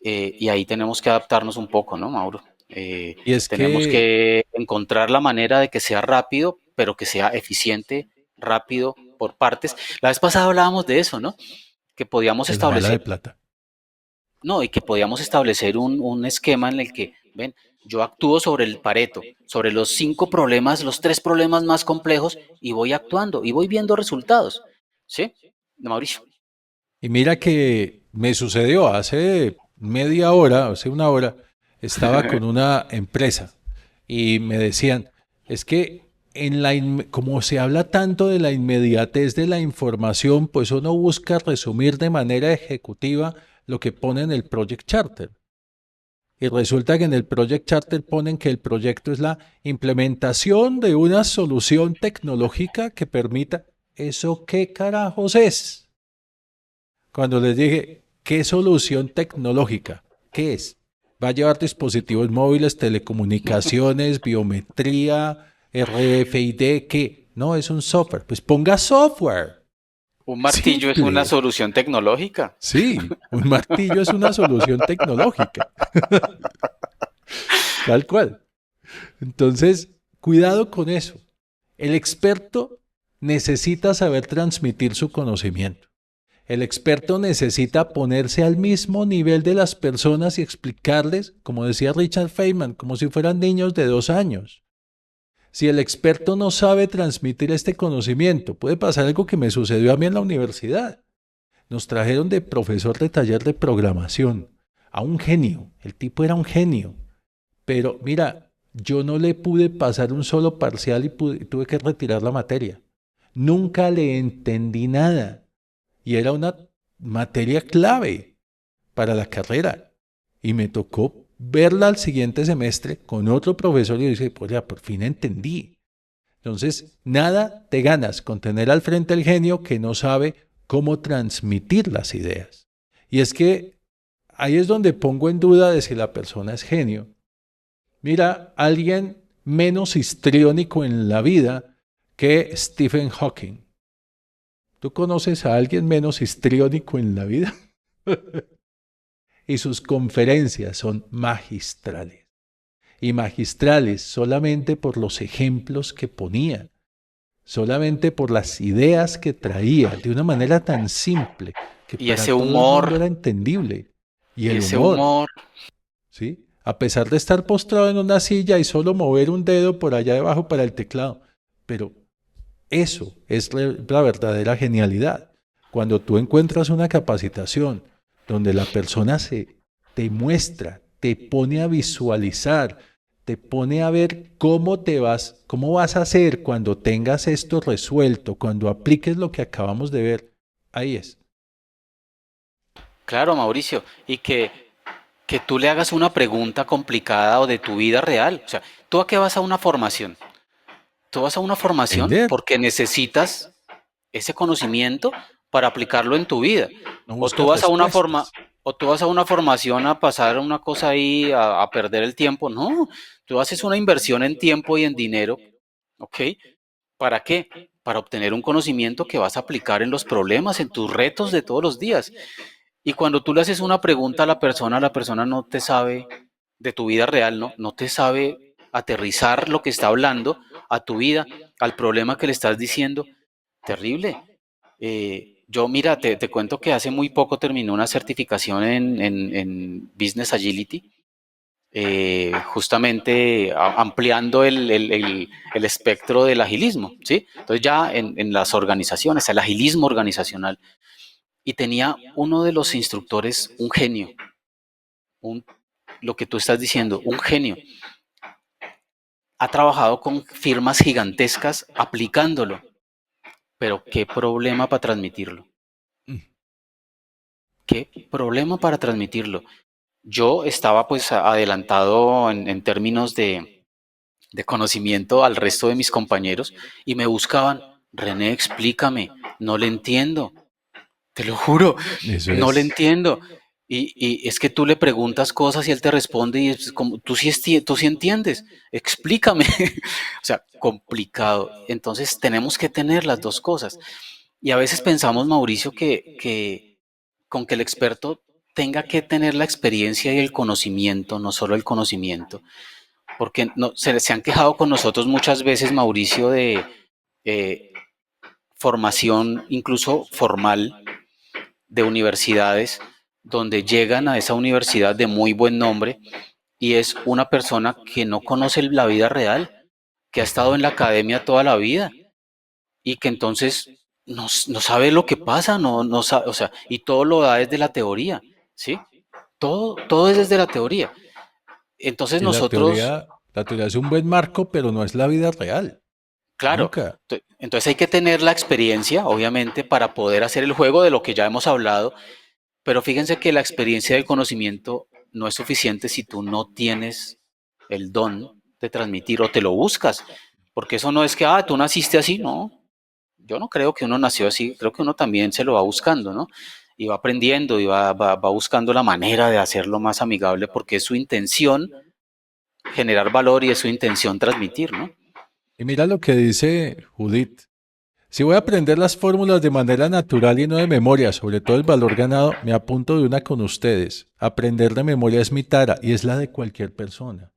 y ahí tenemos que adaptarnos un poco, ¿no, Mauro? Y es Tenemos que, que encontrar la manera de que sea rápido, pero que sea eficiente, rápido, por partes. La vez pasada hablábamos de eso, ¿no? Que podíamos de la bala establecer, de plata. no, y que podíamos establecer un esquema en el que, ven, yo actúo sobre el Pareto, sobre los 5 problemas, los 3 problemas más complejos, y voy actuando, y voy viendo resultados. ¿Sí? Mauricio. Y mira que me sucedió hace media hora, hace una hora, estaba con una empresa y me decían, es que como se habla tanto de la inmediatez de la información, pues uno busca resumir de manera ejecutiva lo que pone en el Project Charter. Y resulta que en el Project Charter ponen que el proyecto es la implementación de una solución tecnológica que permita, ¿eso qué carajos es? Cuando les dije, ¿qué solución tecnológica? ¿Qué es? ¿Va a llevar dispositivos móviles, telecomunicaciones, biometría, RFID? ¿Qué? No, es un software. Pues ponga software. Un martillo es una Simple. solución tecnológica. Sí, un martillo es una solución tecnológica. Tal cual. Entonces, cuidado con eso. El experto necesita saber transmitir su conocimiento. El experto necesita ponerse al mismo nivel de las personas y explicarles, como decía Richard Feynman, como si fueran niños de 2 años. Si el experto no sabe transmitir este conocimiento, puede pasar algo que me sucedió a mí en la universidad. Nos trajeron de profesor de taller de programación a un genio. El tipo era un genio. Pero mira, yo no le pude pasar un solo parcial y tuve que retirar la materia. Nunca le entendí nada. Y era una materia clave para la carrera. Y me tocó verla al siguiente semestre con otro profesor y dice, pues ya, por fin entendí. Entonces, nada te ganas con tener al frente el genio que no sabe cómo transmitir las ideas. Y es que ahí es donde pongo en duda de si la persona es genio. Mira, alguien menos histriónico en la vida que Stephen Hawking. ¿Tú conoces a alguien menos histriónico en la vida? Y sus conferencias son magistrales. Y magistrales solamente por los ejemplos que ponía, solamente por las ideas que traía, de una manera tan simple que Y para ese todo el mundo humor, era entendible. Y y el ese humor, humor. ¿sí? A pesar de estar postrado en una silla y solo mover un dedo por allá debajo para el teclado. Pero eso es la verdadera genialidad. Cuando tú encuentras una capacitación donde la persona te muestra, te pone a visualizar, te pone a ver cómo vas a hacer cuando tengas esto resuelto, cuando apliques lo que acabamos de ver. Ahí es. Claro, Mauricio, y que tú le hagas una pregunta complicada o de tu vida real. O sea, ¿tú a qué vas a una formación? Tú vas a una formación Aprender, porque necesitas ese conocimiento para aplicarlo en tu vida. no O tú buscar vas a una forma, respuestas. o tú vas a una formación a pasar una cosa ahí, a perder el tiempo. No, tú haces una inversión en tiempo y en dinero, ¿ok? ¿Para qué? Para obtener un conocimiento que vas a aplicar en los problemas, en tus retos de todos los días. Y cuando tú le haces una pregunta a la persona no te sabe de tu vida real, ¿no? No te sabe aterrizar lo que está hablando a tu vida, al problema que le estás diciendo. Terrible. Yo, mira, te cuento que hace muy poco terminé una certificación en Business Agility, justamente ampliando el espectro del agilismo, ¿sí? Entonces ya en las organizaciones, el agilismo organizacional. Y tenía uno de los instructores, un genio, un, lo que tú estás diciendo, un genio. Ha trabajado con firmas gigantescas aplicándolo, pero qué problema para transmitirlo. Mm. Qué problema para transmitirlo. yo estaba pues adelantado en términos de conocimiento al resto de mis compañeros y me buscaban, René, explícame, no le entiendo, te lo juro, Eso no le es. entiendo. Y es que tú le preguntas cosas y él te responde y es como, tú sí entiendes, explícame. O sea, complicado. Entonces tenemos que tener las dos cosas. Y a veces pensamos, Mauricio, que con que el experto tenga que tener la experiencia y el conocimiento, no solo el conocimiento, porque no, se han quejado con nosotros muchas veces, Mauricio, de eh, formación incluso formal de universidades, donde llegan a esa universidad de muy buen nombre y es una persona que no conoce la vida real, que ha estado en la academia toda la vida y que entonces no sabe lo que pasa, no sabe, o sea, y todo lo da desde la teoría, ¿sí? Todo es desde la teoría. Entonces Y nosotros, la teoría es un buen marco, pero no es la vida real. claro, Nunca. entonces hay que tener la experiencia, obviamente, para poder hacer el juego de lo que ya hemos hablado, pero fíjense que la experiencia del conocimiento no es suficiente si tú no tienes el don de transmitir o te lo buscas, porque eso no es que, tú naciste así, no, yo no creo que uno nació así, creo que uno también se lo va buscando, ¿no? Y va aprendiendo y va buscando la manera de hacerlo más amigable porque es su intención generar valor y es su intención transmitir, ¿no? Y mira lo que dice Judith. Si voy a aprender las fórmulas de manera natural y no de memoria, sobre todo el valor ganado, me apunto de una con ustedes. Aprender de memoria es mi tara y es la de cualquier persona.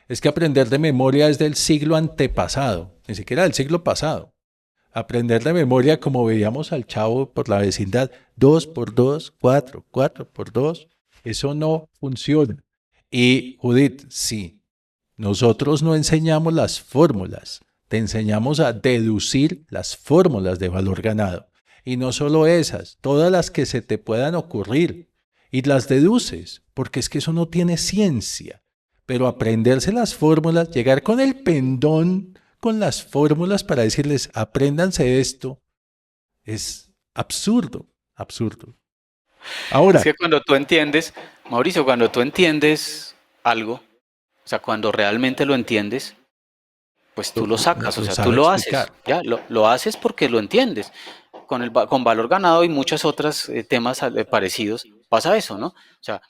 Es que aprender de memoria es del siglo antepasado, ni siquiera del siglo pasado. Aprender de memoria, como veíamos al chavo por la vecindad, 2 por 2, 4, 4 por 2, eso no funciona. Y Judith, sí, nosotros no enseñamos las fórmulas, te enseñamos a deducir las fórmulas de valor ganado. Y no solo esas, todas las que se te puedan ocurrir. Y las deduces, porque es que eso no tiene ciencia. Pero aprenderse las fórmulas, llegar con el pendón con las fórmulas para decirles, apréndanse esto, es absurdo, absurdo. Es Ahora, que cuando tú entiendes, Mauricio, cuando tú entiendes algo, o sea, cuando realmente lo entiendes, pues tú lo sacas, o lo sea, tú sabe lo haces, explicar. ya, lo haces porque lo entiendes. Con valor ganado y muchos otros temas parecidos, pasa eso, ¿no? O sea,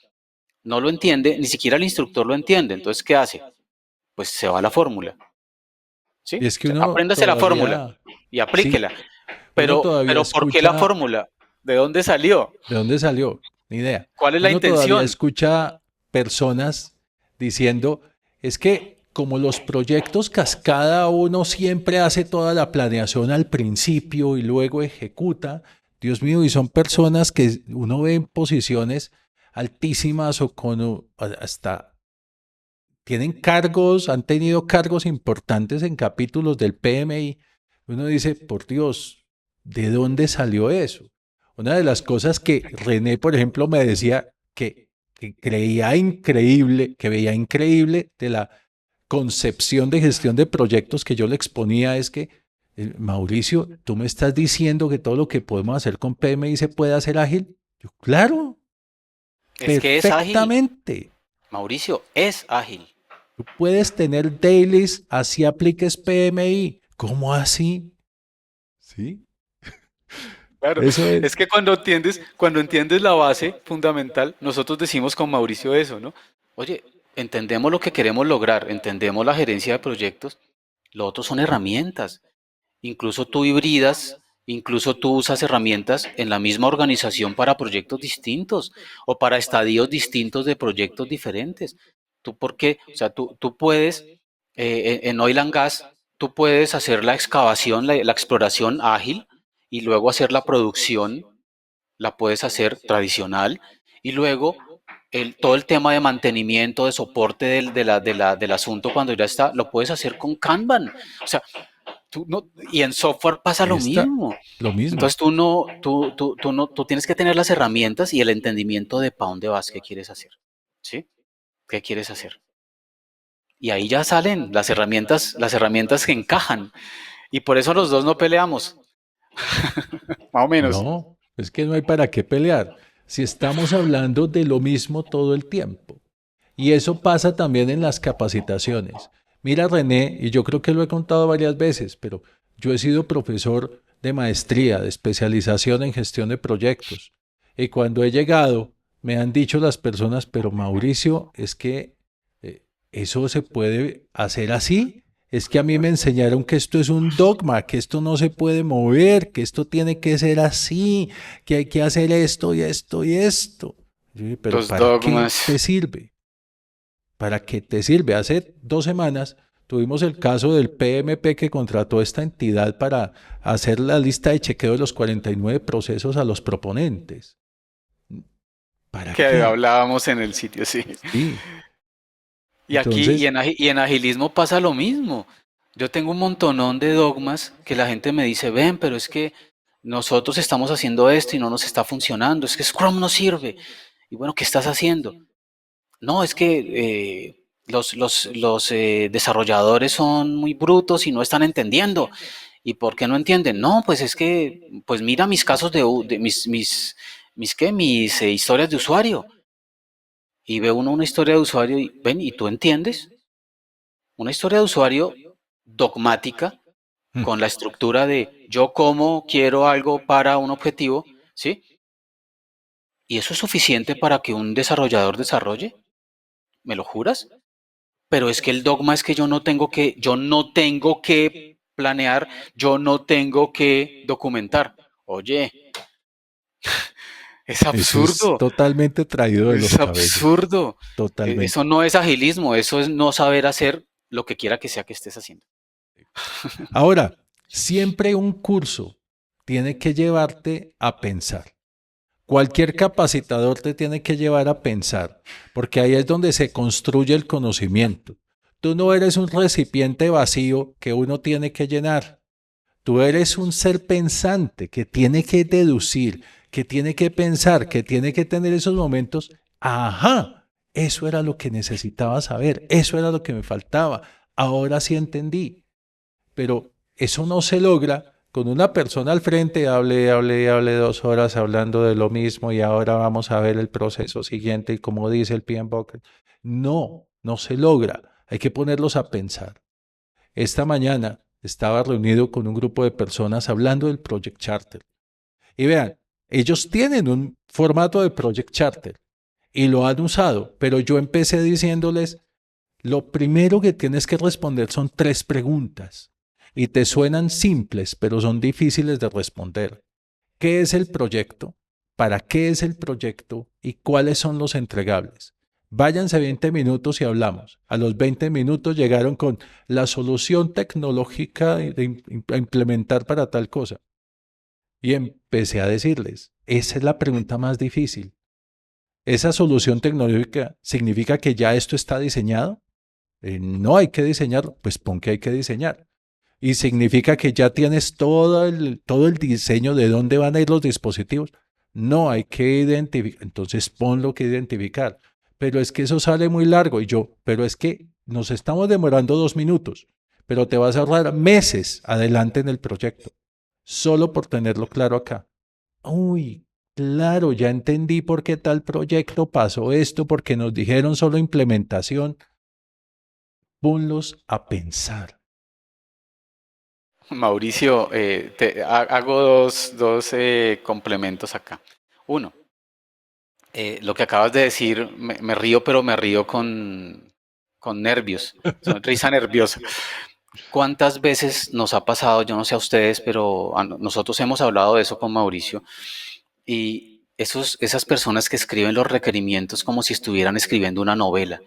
no lo entiende, ni siquiera el instructor lo entiende, entonces, ¿qué hace? Pues se va a la fórmula, ¿sí? Y es O que sea, uno apréndase la fórmula todavía, y sí, aplíquela. uno todavía Pero ¿por qué la escucha, fórmula? ¿De dónde salió? ¿de dónde salió? Ni idea. ¿Cuál es la Uno todavía intención? escucha personas diciendo, es que como los proyectos cascada, uno siempre hace toda la planeación al principio y luego ejecuta. Dios mío, y son personas que uno ve en posiciones altísimas o con hasta tienen cargos, han tenido cargos importantes en capítulos del PMI. Uno dice, por Dios, ¿de dónde salió eso? Una de las cosas que René, por ejemplo, me decía que creía increíble, que veía increíble de la concepción de gestión de proyectos que yo le exponía es que, Mauricio, tú me estás diciendo que todo lo que podemos hacer con PMI se puede hacer ágil. Yo, claro, Es que es ágil, perfectamente. Mauricio, es ágil. Tú puedes tener dailies, así apliques PMI. ¿Cómo así? ¿Sí? Claro, Eso es es. que cuando entiendes la base fundamental, nosotros decimos con Mauricio eso, ¿no? Oye, entendemos lo que queremos lograr, entendemos la gerencia de proyectos, lo otro son herramientas. Incluso tú hibridas, incluso tú usas herramientas en la misma organización para proyectos distintos o para estadios distintos de proyectos diferentes. ¿Tú por qué? O sea, tú puedes, en oil and gas, tú puedes hacer la excavación, la exploración ágil y luego hacer la producción, la puedes hacer tradicional y luego todo el tema de mantenimiento, de soporte del asunto cuando ya está, lo puedes hacer con Kanban. O sea, tú no, y en software pasa lo Ahí está. mismo. Lo mismo. Entonces tú tienes que tener las herramientas y el entendimiento de para dónde vas, qué quieres hacer. ¿Sí? ¿Qué quieres hacer? Y ahí ya salen las herramientas que encajan. Y por eso los dos no peleamos, más o menos. No, es que no hay para qué pelear. si estamos hablando de lo mismo todo el tiempo? Y eso pasa también en las capacitaciones. Mira, René, y yo creo que lo he contado varias veces, pero yo he sido profesor de maestría, de especialización en gestión de proyectos. Y cuando he llegado, me han dicho las personas, pero Mauricio, es que eso se puede hacer así. Es que a mí me enseñaron que esto es un dogma, que esto no se puede mover, que esto tiene que ser así, que hay que hacer esto y esto y esto. Yo dije, pero Los ¿para qué dogmas. te sirve? ¿Para qué te sirve? Hace 2 semanas tuvimos el caso del PMP que contrató esta entidad para hacer la lista de chequeo de los 49 procesos a los proponentes. ¿Para Que qué? hablábamos en el sitio, sí. Sí. Y aquí, Entonces, y en agilismo pasa lo mismo. Yo tengo un montonón de dogmas que la gente me dice, ven, pero es que nosotros estamos haciendo esto y no nos está funcionando, es que Scrum no sirve. Y bueno, ¿qué estás haciendo? No, es que los desarrolladores son muy brutos y no están entendiendo. ¿Y por qué no entienden? No, pues es que, pues mira mis casos de mis historias de usuario. Y ve uno una historia de usuario y ven, ¿y tú entiendes? Una historia de usuario dogmática mm, con la estructura de yo como quiero algo para un objetivo, ¿sí? ¿Y eso es suficiente para que un desarrollador desarrolle? ¿Me lo juras? Pero es que el dogma es que yo no tengo que planear, yo no tengo que documentar. Oye, es eso es absurdo, totalmente traído de los es cabellos. absurdo. Eso Totalmente. no es agilismo, eso es no saber hacer lo que quiera que sea que estés haciendo. Ahora, siempre un curso tiene que llevarte a pensar. Cualquier capacitador te tiene que llevar a pensar, porque ahí es donde se construye el conocimiento. Tú no eres un recipiente vacío que uno tiene que llenar. Tú eres un ser pensante que tiene que deducir, que tiene que pensar, que tiene que tener esos momentos. Ajá, eso era lo que necesitaba saber, eso era lo que me faltaba. Ahora sí entendí. Pero eso no se logra con una persona al frente, hable 2 horas hablando de lo mismo y ahora vamos a ver el proceso siguiente y como dice el PMBOK. No, no se logra. Hay que ponerlos a pensar. Esta mañana estaba reunido con un grupo de personas hablando del Project Charter. Y vean, ellos tienen un formato de Project Charter y lo han usado, pero yo empecé diciéndoles, lo primero que tienes que responder son 3 preguntas y te suenan simples, pero son difíciles de responder. ¿Qué es el proyecto? ¿Para qué es el proyecto? ¿Y cuáles son los entregables? Váyanse 20 minutos y hablamos. A los 20 minutos llegaron con la solución tecnológica a implementar para tal cosa. Y empecé a decirles, esa es la pregunta más difícil. ¿Esa solución tecnológica significa que ya esto está diseñado? No hay que diseñar, pues pon que hay que diseñar. Y significa que ya tienes todo el diseño de dónde van a ir los dispositivos. No hay que identificar, entonces pon lo que identificar. Pero es que eso sale muy largo y yo, pero es que nos estamos demorando 2 minutos, pero te vas a ahorrar meses adelante en el proyecto, solo por tenerlo claro acá. Uy, claro, ya entendí por qué tal proyecto pasó esto, porque nos dijeron solo implementación. Ponlos a pensar. Mauricio, hago dos complementos acá. Uno, lo que acabas de decir, me río, pero me río con nervios, risa nerviosa. ¿Cuántas veces nos ha pasado, yo no sé a ustedes, pero nosotros hemos hablado de eso con Mauricio, y esas personas que escriben los requerimientos como si estuvieran escribiendo una novela,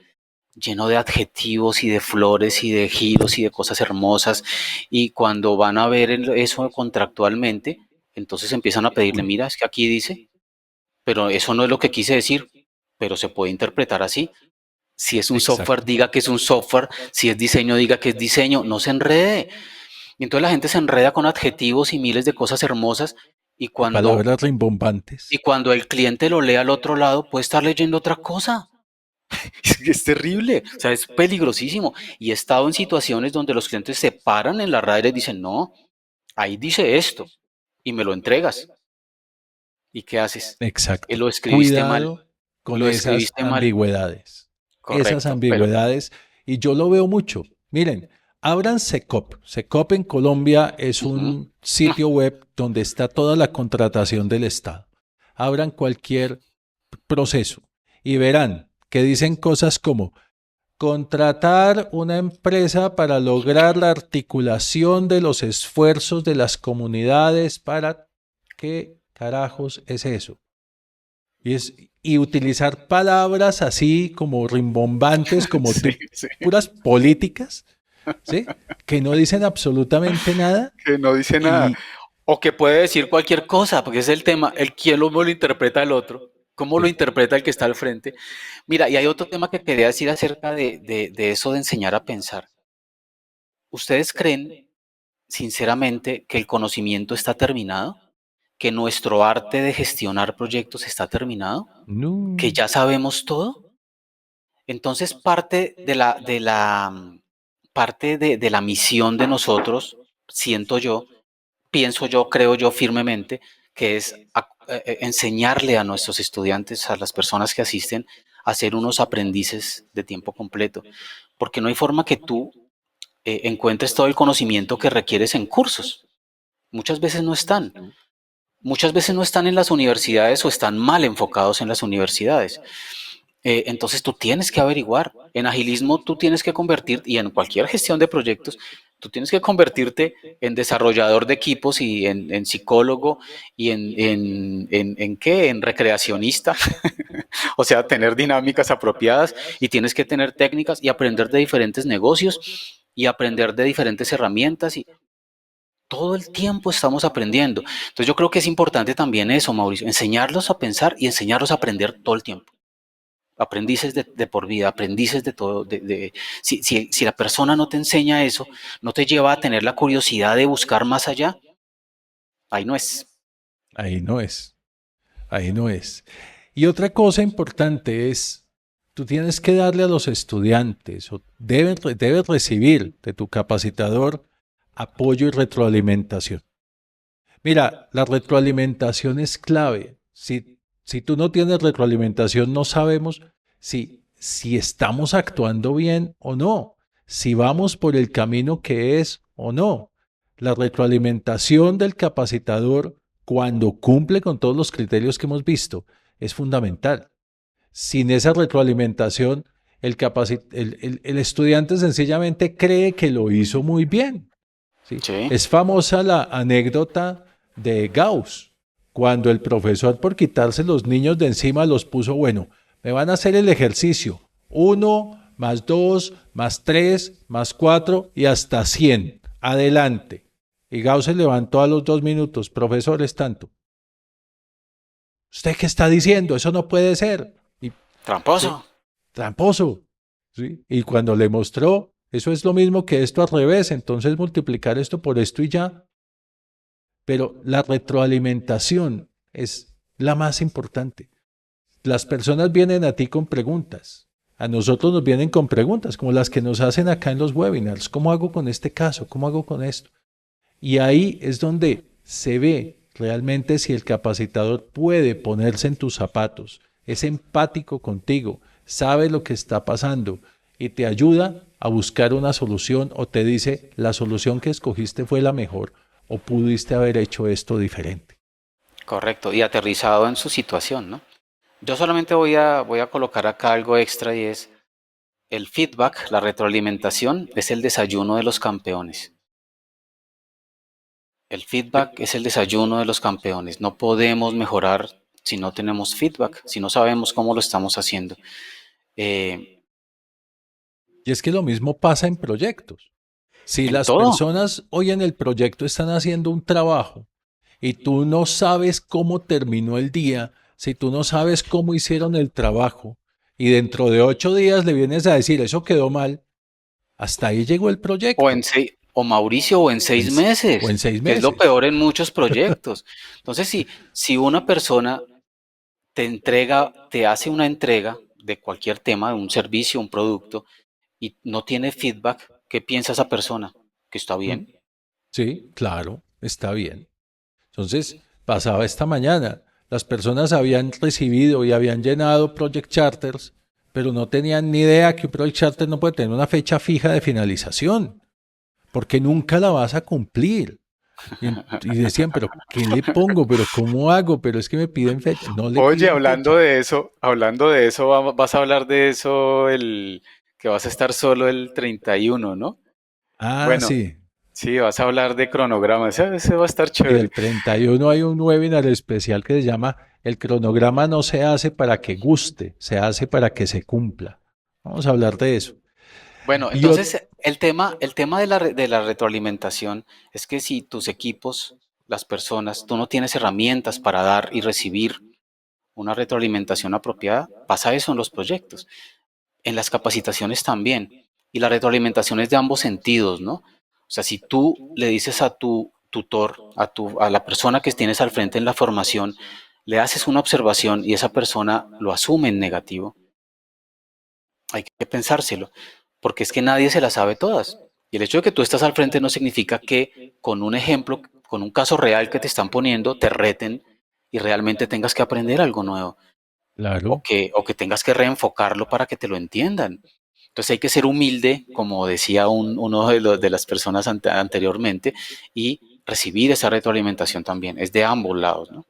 lleno de adjetivos y de flores y de giros y de cosas hermosas, y cuando van a ver eso contractualmente, entonces empiezan a pedirle, mira, es que aquí dice, pero eso no es lo que quise decir, pero se puede interpretar así. Si es un software, Exacto. diga que es un software, si es diseño, diga que es diseño, no se enrede. Y entonces la gente se enreda con adjetivos y miles de cosas hermosas, y Y cuando, palabras y rimbombantes. cuando el cliente lo lee al otro lado, puede estar leyendo otra cosa. Es terrible, o sea, es peligrosísimo. Y he estado en situaciones donde los clientes se paran en la radio y dicen, no, ahí dice esto, y me lo entregas. ¿Y qué haces? Exacto. Lo escribiste mal, Cuidado con lo esas escribiste mal, ambigüedades. Esas correcto, pero ambigüedades. Y yo lo veo mucho. Miren, abran Secop. Secop en Colombia es ujú, un sitio web donde está toda la contratación del Estado. Abran cualquier proceso y verán que dicen cosas como contratar una empresa para lograr la articulación de los esfuerzos de las comunidades para... ¿Qué carajos es eso? Y utilizar palabras así como rimbombantes, como sí, sí, puras políticas, ¿sí? Que no dicen absolutamente nada que no dice nada. y O que puede decir cualquier cosa, porque es el tema, el quién lo interpreta el otro, cómo lo sí, interpreta el que está al frente. Mira, y hay otro tema que quería decir acerca de eso de enseñar a pensar. ¿Ustedes creen, sinceramente, que el conocimiento está terminado? ¿Que nuestro arte de gestionar proyectos está terminado? ¿Que no, ya sabemos todo? Entonces, parte de la misión de nosotros, siento yo, pienso yo, creo yo firmemente, que es enseñarle a nuestros estudiantes, a las personas que asisten, a ser unos aprendices de tiempo completo. Porque no hay forma que tú encuentres todo el conocimiento que requieres en cursos. Muchas veces no están. Muchas veces no están en las universidades o están mal enfocados en las universidades. Entonces tú tienes que averiguar. En agilismo tú tienes que convertir, y en cualquier gestión de proyectos, tú tienes que convertirte en desarrollador de equipos y en psicólogo y en qué, en recreacionista. O sea, tener dinámicas apropiadas y tienes que tener técnicas y aprender de diferentes negocios y aprender de diferentes herramientas y todo el tiempo estamos aprendiendo. Entonces yo creo que es importante también eso, Mauricio, enseñarlos a pensar y enseñarlos a aprender todo el tiempo. Aprendices de por vida, aprendices de todo. Si la persona no te enseña eso, no te lleva a tener la curiosidad de buscar más allá, ahí no es. ahí no es, ahí no es. Y otra cosa importante es, tú tienes que darle a los estudiantes, o debes recibir de tu capacitador apoyo y retroalimentación. Mira, la retroalimentación es clave. Si tú no tienes retroalimentación, no sabemos si estamos actuando bien o no, si vamos por el camino que es o no. La retroalimentación del capacitador, cuando cumple con todos los criterios que hemos visto, es fundamental. Sin esa retroalimentación, el estudiante sencillamente cree que lo hizo muy bien. ¿Sí? Sí, Es famosa la anécdota de Gauss, cuando el profesor por quitarse los niños de encima los puso, bueno, me van a hacer el ejercicio, 1 más 2 más 3 más 4 y hasta 100, adelante. Y Gauss se levantó a los 2 minutos, profesor, es tanto. ¿Usted qué está diciendo? Eso no puede ser. Y, ¿sí? tramposo. Tramposo. ¿Sí? Y cuando le mostró, eso es lo mismo que esto al revés, entonces multiplicar esto por esto y ya. Pero la retroalimentación es la más importante. Las personas vienen a ti con preguntas. A nosotros nos vienen con preguntas, como las que nos hacen acá en los webinars. ¿Cómo hago con este caso? ¿Cómo hago con esto? Y ahí es donde se ve realmente si el capacitador puede ponerse en tus zapatos, es empático contigo, sabe lo que está pasando y te ayuda a buscar una solución o te dice la solución que escogiste fue la mejor o pudiste haber hecho esto diferente. Correcto, y aterrizado en su situación, ¿no? Yo solamente voy a colocar acá algo extra y es el feedback, la retroalimentación, es el desayuno de los campeones. El feedback es el desayuno de los campeones. No podemos mejorar si no tenemos feedback, si no sabemos cómo lo estamos haciendo. Eh, Y es que lo mismo pasa en proyectos. Si en las todo. personas hoy en el proyecto están haciendo un trabajo y tú no sabes cómo terminó el día, si tú no sabes cómo hicieron el trabajo y dentro de 8 días le vienes a decir eso quedó mal, hasta ahí llegó el O proyecto. o Mauricio, o en O en, seis o en meses, seis que es lo meses. peor en muchos proyectos. Entonces, si una persona te hace una entrega de cualquier tema, de un servicio, un producto, y no tiene feedback, ¿qué piensa esa persona? ¿Que está Mm, bien? sí, claro, está bien. Entonces, pasaba esta mañana. Las personas habían recibido y habían llenado Project Charters, pero no tenían ni idea que un Project Charter no puede tener una fecha fija de finalización, porque nunca la vas a cumplir. Y decían, pero ¿qué le pongo? ¿Pero cómo hago? Pero es que me piden fecha. No le Oye, piden fecha. hablando de eso, vas a hablar de eso el que vas a estar solo el 31, ¿no? Ah, Bueno, sí. sí, vas a hablar de cronograma, ese va a estar Y chévere. el 31 hay un webinar especial que se llama El cronograma no se hace para que guste, se hace para que se cumpla. Vamos a hablar de eso. Bueno, Y ot- entonces el tema de de la retroalimentación es que si tus equipos, las personas, tú no tienes herramientas para dar y recibir una retroalimentación apropiada, pasa eso en los proyectos, en las capacitaciones también. Y la retroalimentación es de ambos sentidos, ¿no? O sea, si tú le dices a tu tutor, a la persona que tienes al frente en la formación, le haces una observación y esa persona lo asume en negativo, hay que pensárselo, porque es que nadie se las sabe todas. Y el hecho de que tú estás al frente no significa que con un ejemplo, con un caso real que te están poniendo, te reten y realmente tengas que aprender algo nuevo claro, o que tengas que reenfocarlo para que te lo entiendan. Entonces hay que ser humilde, como decía uno de las personas anteriormente, y recibir esa retroalimentación también. Es de ambos lados, ¿no?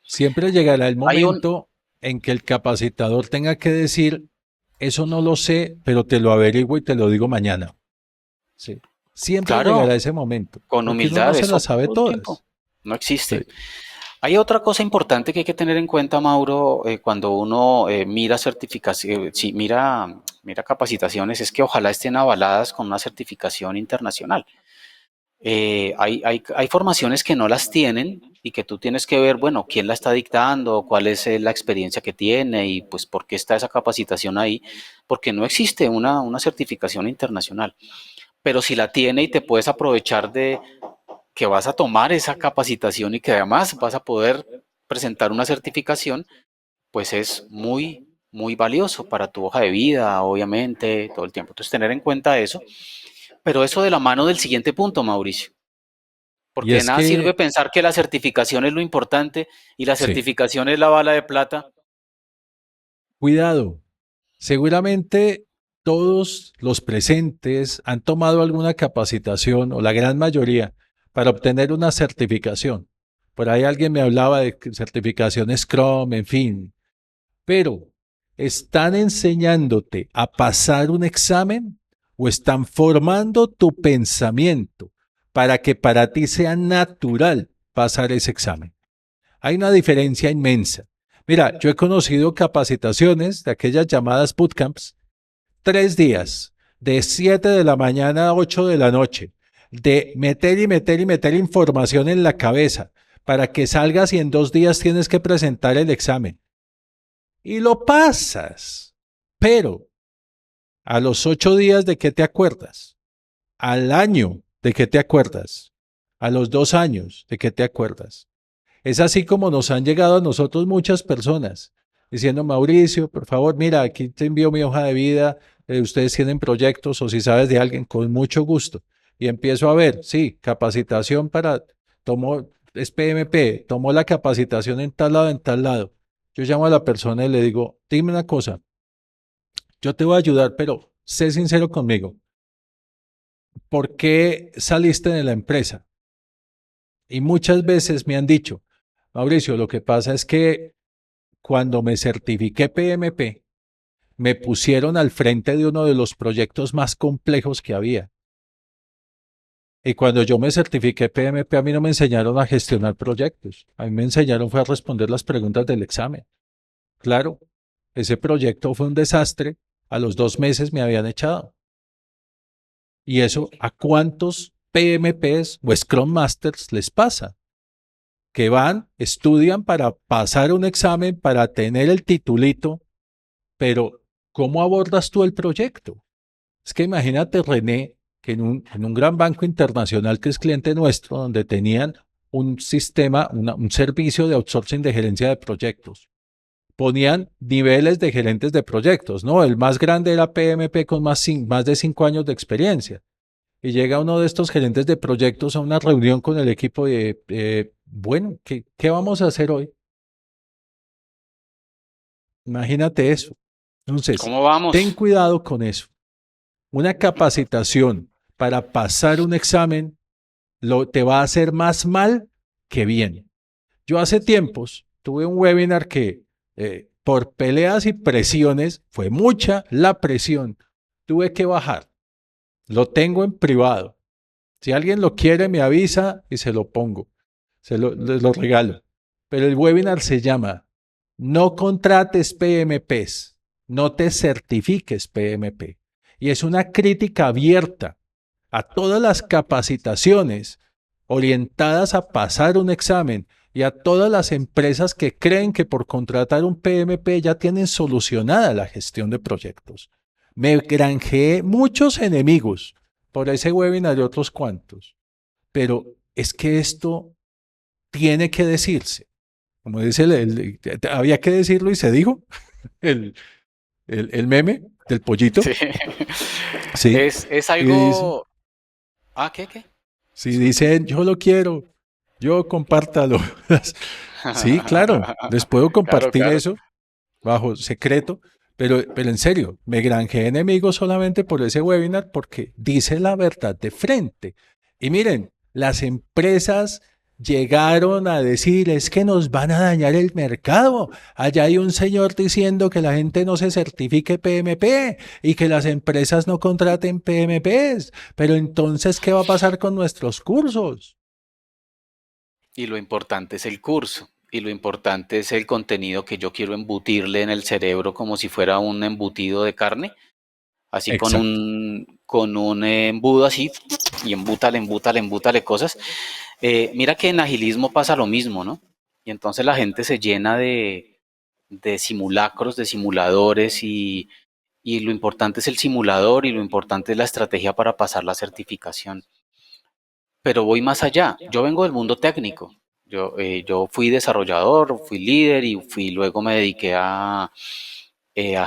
siempre llegará el Hay un, momento en que el capacitador tenga que decir, eso no lo sé, pero te lo averiguo y te lo digo mañana. Sí. Siempre llegará claro, ese momento, con porque uno no humildad, se la eso sabe todo el tiempo. todas. No Sí, existe. Hay otra cosa importante que hay que tener en cuenta, Mauro, cuando uno mira certificación, sí, mira capacitaciones, es que ojalá estén avaladas con una certificación internacional. Hay formaciones que no las tienen y que tú tienes que ver, bueno, quién la está dictando, cuál es la experiencia que tiene y pues por qué está esa capacitación ahí, porque no existe una certificación internacional. Pero si la tiene y te puedes aprovechar de que vas a tomar esa capacitación y que además vas a poder presentar una certificación, pues es muy valioso para tu hoja de vida, obviamente, todo el tiempo. Entonces, tener en cuenta eso. Pero eso de la mano del siguiente punto, Mauricio. y Porque de es nada sirve que, pensar que la certificación es lo importante y la sí, certificación es la bala de plata. cuidado. Seguramente todos los presentes han tomado alguna capacitación, o la gran mayoría, para obtener una certificación. Por ahí alguien me hablaba de certificación Scrum, en fin. Pero, ¿están enseñándote a pasar un examen o están formando tu pensamiento para que para ti sea natural pasar ese examen? Hay una diferencia inmensa. Mira, yo he conocido capacitaciones de aquellas llamadas bootcamps, 3 días, de 7 de la mañana a 8 de la noche, de meter y meter y meter información en la cabeza para que salgas y en 2 días tienes que presentar el examen. Y lo pasas. Pero a los 8 días de qué te acuerdas, al año de qué te acuerdas, a los 2 años de qué te acuerdas. Es así como nos han llegado a nosotros muchas personas diciendo, Mauricio, por favor, mira, aquí te envío mi hoja de vida, ustedes tienen proyectos o si sabes de alguien, con mucho gusto. Y empiezo a ver, sí, capacitación para, tomo, es PMP, tomó la capacitación en tal lado, en tal lado. Yo llamo a la persona y le digo, dime una cosa, yo te voy a ayudar, pero sé sincero conmigo. ¿Por qué saliste de la empresa? Y muchas veces me han dicho, Mauricio, lo que pasa es que cuando me certifiqué PMP, me pusieron al frente de uno de los proyectos más complejos que había. Y cuando yo me certifiqué PMP, a mí no me enseñaron a gestionar proyectos. A mí me enseñaron fue a responder las preguntas del examen. Claro, ese proyecto fue un desastre. A los 2 meses me habían echado. Y eso, ¿a cuántos PMPs o Scrum Masters les pasa? Que van, estudian para pasar un examen, para tener el titulito, pero ¿cómo abordas tú el proyecto? Es que imagínate, René, que en un gran banco internacional que es cliente nuestro, donde tenían un sistema, un servicio de outsourcing de gerencia de proyectos, ponían niveles de gerentes de proyectos, ¿no? El más grande era PMP con más de 5 años de experiencia. Y llega uno de estos gerentes de proyectos a una reunión con el equipo de, bueno, ¿qué vamos a hacer hoy? Imagínate eso. Entonces, ¿Cómo vamos? ten cuidado con eso. Una capacitación para pasar un examen te va a hacer más mal que bien. Yo hace tiempos tuve un webinar que por peleas y presiones, fue mucha la presión, tuve que bajar. Lo tengo en privado. Si alguien lo quiere, me avisa y se lo pongo. Les lo regalo. Pero el webinar se llama No contrates PMPs, no te certifiques PMP. Y es una crítica abierta a todas las capacitaciones orientadas a pasar un examen y a todas las empresas que creen que por contratar un PMP ya tienen solucionada la gestión de proyectos. Me granjeé muchos enemigos por ese webinar y otros cuantos, pero es que esto tiene que decirse. Como dice, había que decirlo y se dijo, el, el meme del pollito. Sí. Sí. Es algo... Ah, ¿qué? Si dicen, yo lo quiero, yo compártalo. Sí, claro, les puedo compartir Claro. eso bajo secreto, pero en serio, me granjeé enemigos solamente por ese webinar porque dice la verdad de frente. Y miren, las empresas llegaron a decir, es que nos van a dañar el mercado. Allá hay un señor diciendo que la gente no se certifique PMP y que las empresas no contraten PMPs. Pero entonces, ¿qué va a pasar con nuestros cursos? Y lo importante es el curso. Y lo importante es el contenido que yo quiero embutirle en el cerebro como si fuera un embutido de carne. Así Exacto. con un embudo así, y embútale cosas. Mira que en agilismo pasa lo mismo, ¿no? Y entonces la gente se llena de simulacros, de simuladores, y lo importante es el simulador y lo importante es la estrategia para pasar la certificación. Pero voy más allá. Yo vengo del mundo técnico. Yo fui desarrollador, fui líder y luego me dediqué a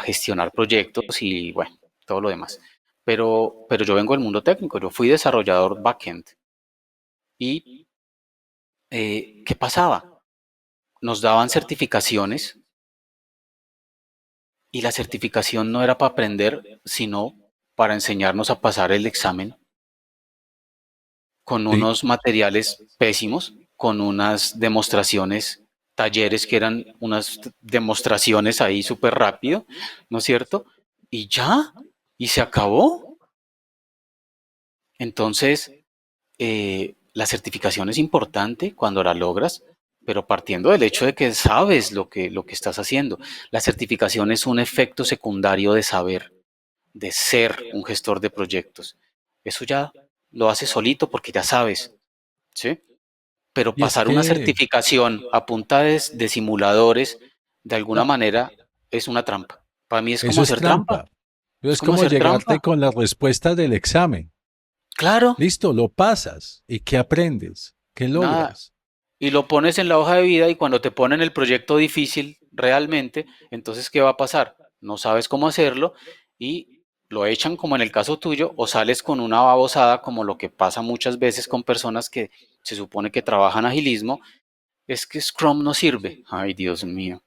gestionar proyectos y bueno, todo lo demás. Pero yo vengo del mundo técnico, yo fui desarrollador backend. ¿Y qué pasaba? Nos daban certificaciones y la certificación no era para aprender, sino para enseñarnos a pasar el examen con Sí. unos materiales pésimos, con unas demostraciones, talleres que eran unas demostraciones ahí súper rápido, ¿no es cierto? Y ya, y se acabó. Entonces, la certificación es importante cuando la logras, pero partiendo del hecho de que sabes lo que estás haciendo. La certificación es un efecto secundario de saber, de ser un gestor de proyectos. Eso ya lo haces solito porque ya sabes, ¿sí? Pero Y es pasar una que certificación a punta de simuladores, de alguna no, manera, es una trampa. Para mí es eso como es hacer trampa. trampa. Es Es como como hacer llegarte trampa. con las respuestas del examen. Claro, Listo, lo pasas. ¿Y qué aprendes? ¿Qué nada. logras? Y lo pones en la hoja de vida y cuando te ponen el proyecto difícil realmente, entonces ¿qué va a pasar? No sabes cómo hacerlo y lo echan como en el caso tuyo o sales con una babosada como lo que pasa muchas veces con personas que se supone que trabajan agilismo, es que Scrum no sirve. Ay, Dios mío.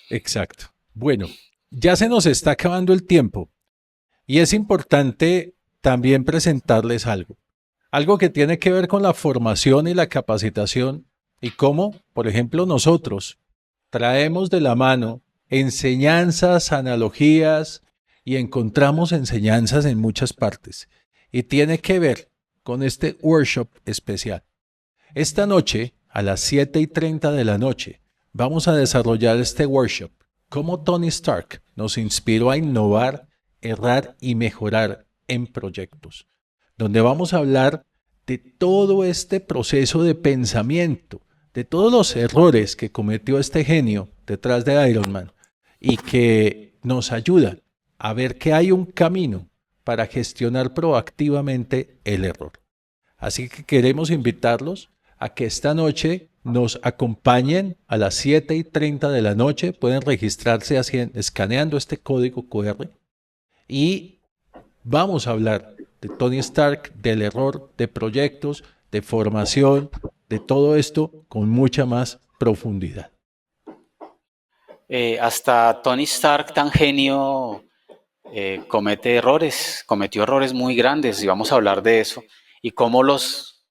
Exacto. Bueno, ya se nos está acabando el tiempo y es importante también presentarles algo. Algo que tiene que ver con la formación y la capacitación y cómo, por ejemplo, nosotros traemos de la mano enseñanzas, analogías y encontramos enseñanzas en muchas partes. Y tiene que ver con este workshop especial. Esta noche, a las 7:30 de la noche, vamos a desarrollar este workshop. Cómo Tony Stark nos inspiró a innovar, errar y mejorar en proyectos. Donde vamos a hablar de todo este proceso de pensamiento, de todos los errores que cometió este genio detrás de Iron Man y que nos ayuda a ver que hay un camino para gestionar proactivamente el error. Así que queremos invitarlos a que esta noche nos acompañen a las 7:30 de la noche. Pueden registrarse escaneando este código QR y vamos a hablar de Tony Stark, del error, de proyectos, de formación, de todo esto con mucha más profundidad. hasta Tony Stark, tan genio, cometió errores muy grandes, y vamos a hablar de eso, y cómo los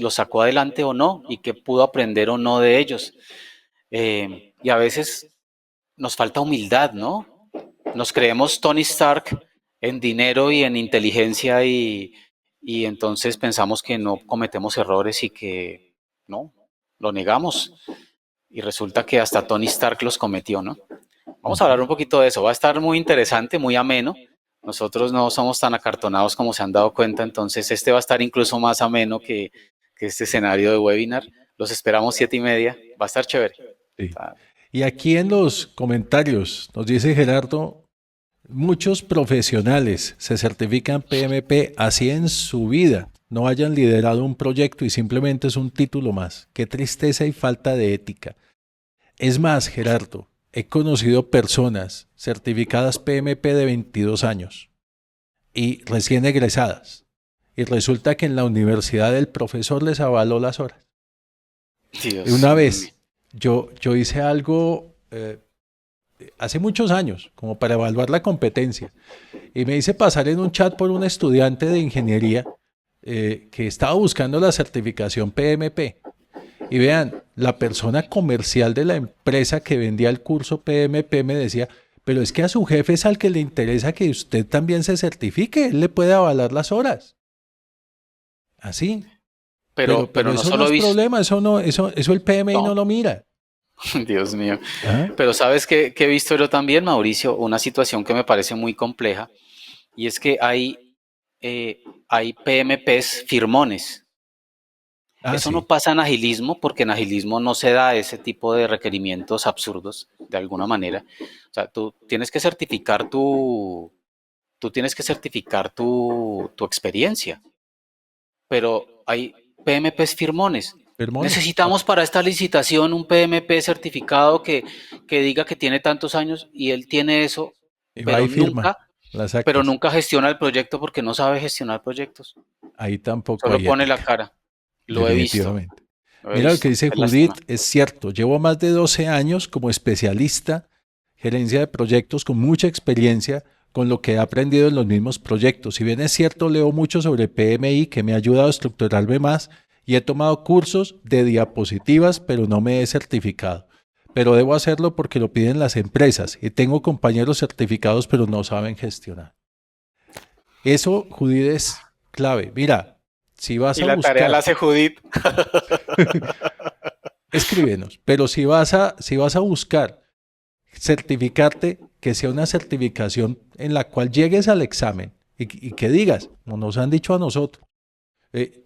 sacó adelante o no, y qué pudo aprender o no de ellos. Y a veces nos falta humildad, ¿no? Nos creemos Tony Stark en dinero y en inteligencia, y entonces pensamos que no cometemos errores y que no, lo negamos. Y resulta que hasta Tony Stark los cometió, ¿no? Vamos a hablar un poquito de eso. Va a estar muy interesante, muy ameno. Nosotros no somos tan acartonados como se han dado cuenta, entonces este va a estar incluso más ameno que este escenario de webinar. Los esperamos 7:30. Va a estar chévere. Sí. Y aquí en los comentarios nos dice Gerardo, muchos profesionales se certifican PMP así en su vida no hayan liderado un proyecto y simplemente es un título más. Qué tristeza y falta de ética. Es más, Gerardo, he conocido personas certificadas PMP de 22 años y recién egresadas. Y resulta que en la universidad el profesor les avaló las horas. Dios Una mío. vez yo hice algo hace muchos años, como para evaluar la competencia, y me hice pasar en un chat por un estudiante de ingeniería que estaba buscando la certificación PMP. Y vean, la persona comercial de la empresa que vendía el curso PMP me decía, pero es que a su jefe es al que le interesa que usted también se certifique, él le puede avalar las horas. Así. Pero no Eso no solo es he visto. problema, eso el PMI no No, lo mira. Dios mío. ¿Ah? Pero sabes que he visto yo también, Mauricio, una situación que me parece muy compleja, y es que hay PMPs firmones. Ah, Eso no sí. pasa en agilismo, porque en agilismo no se da ese tipo de requerimientos absurdos, de alguna manera. O sea, tú tienes que certificar tu experiencia, pero hay PMPs firmones. Fermones. Necesitamos para esta licitación un PMP certificado que diga que tiene tantos años, y él tiene eso, Y va pero y firma nunca, las pero actas. nunca gestiona el proyecto porque no sabe gestionar proyectos. Ahí tampoco Solo hay pone la ética, cara. Lo he visto, definitivamente. lo he Mira lo que visto. dice Qué lástima. Judith, es cierto, llevo más de 12 años como especialista, gerencia de proyectos con mucha experiencia con lo que he aprendido en los mismos proyectos. Si bien es cierto, leo mucho sobre PMI que me ha ayudado a estructurarme más y he tomado cursos de diapositivas, pero no me he certificado. Pero debo hacerlo porque lo piden las empresas y tengo compañeros certificados, pero no saben gestionar. Eso, Judith, es clave. Mira, si vas Y a la tarea la buscar, hace Judith. escríbenos, pero si vas a buscar certificarte, que sea una certificación en la cual llegues al examen y que digas, como nos han dicho a nosotros,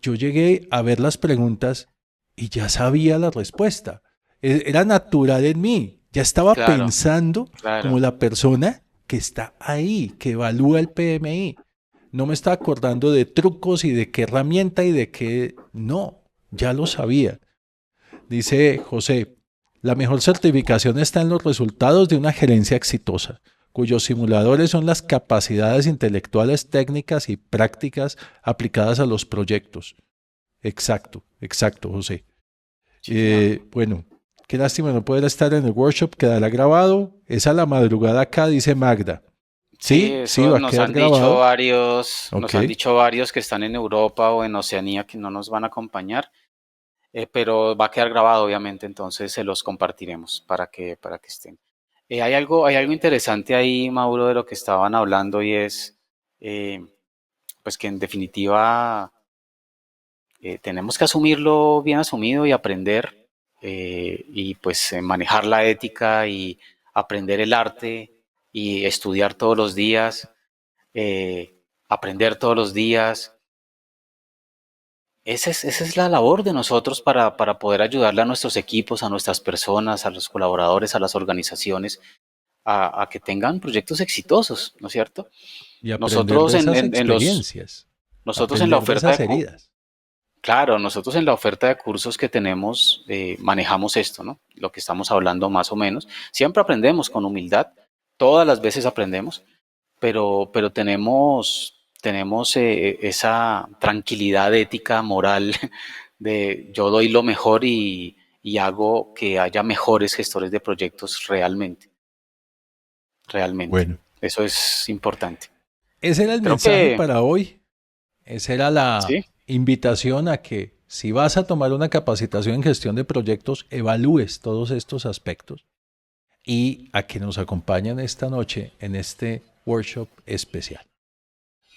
yo llegué a ver las preguntas y ya sabía la respuesta. Era natural en mí, ya estaba Claro, pensando como claro. la persona que está ahí, que evalúa el PMI. No me estaba acordando de trucos y de qué herramienta y de qué... No, ya lo sabía. Dice José, la mejor certificación está en los resultados de una gerencia exitosa, cuyos simuladores son las capacidades intelectuales, técnicas y prácticas aplicadas a los proyectos. Exacto, exacto, José. Sí, señor. Bueno, qué lástima no poder estar en el workshop, quedará grabado. Es a la madrugada acá, dice Magda. Sí, Sí, sí, eso va a quedar grabado. Ok, nos han dicho varios que están en Europa o en Oceanía que no nos van a acompañar, pero va a quedar grabado, obviamente, entonces se los compartiremos para que estén. Hay algo interesante ahí, Mauro, de lo que estaban hablando, y es, eh, pues que en definitiva tenemos que asumirlo bien asumido y aprender, y pues manejar la ética y aprender el arte y estudiar todos los días, aprender todos los días. Esa es la labor de nosotros para poder ayudarle a nuestros equipos, a nuestras personas, a los colaboradores, a las organizaciones, a que tengan proyectos exitosos, ¿no es cierto? y aprender Nosotros de en, esas en- en los, experiencias, nosotros en la aprender de oferta esas de, heridas. claro, nosotros en la oferta de cursos que tenemos, manejamos esto, ¿no? Lo que estamos hablando más o menos. Siempre aprendemos con humildad, todas las veces aprendemos, pero tenemos esa tranquilidad ética, moral, de yo doy lo mejor, y hago que haya mejores gestores de proyectos realmente. Realmente. Bueno, Eso es importante. ese era el Creo mensaje que para hoy. Esa era la sí, invitación a que si vas a tomar una capacitación en gestión de proyectos, evalúes todos estos aspectos y a que nos acompañen esta noche en este workshop especial.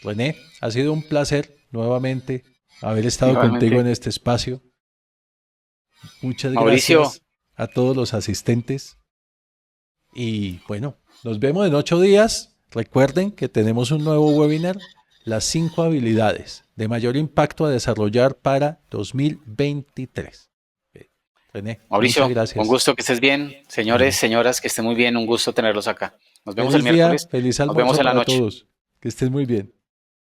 René, ha sido un placer nuevamente haber estado contigo en igualmente. este espacio. Muchas Mauricio, gracias a todos los asistentes y bueno, nos vemos en 8 días. Recuerden que tenemos un nuevo webinar, las 5 habilidades de mayor impacto a desarrollar para 2023. René, muchas Mauricio, un gracias. gusto que estés bien. Señores, Bueno, señoras, que estén muy bien. Un gusto tenerlos acá. Nos vemos el feliz día, miércoles. feliz Nos vemos almuerzo en la para noche. todos. Que estén muy bien.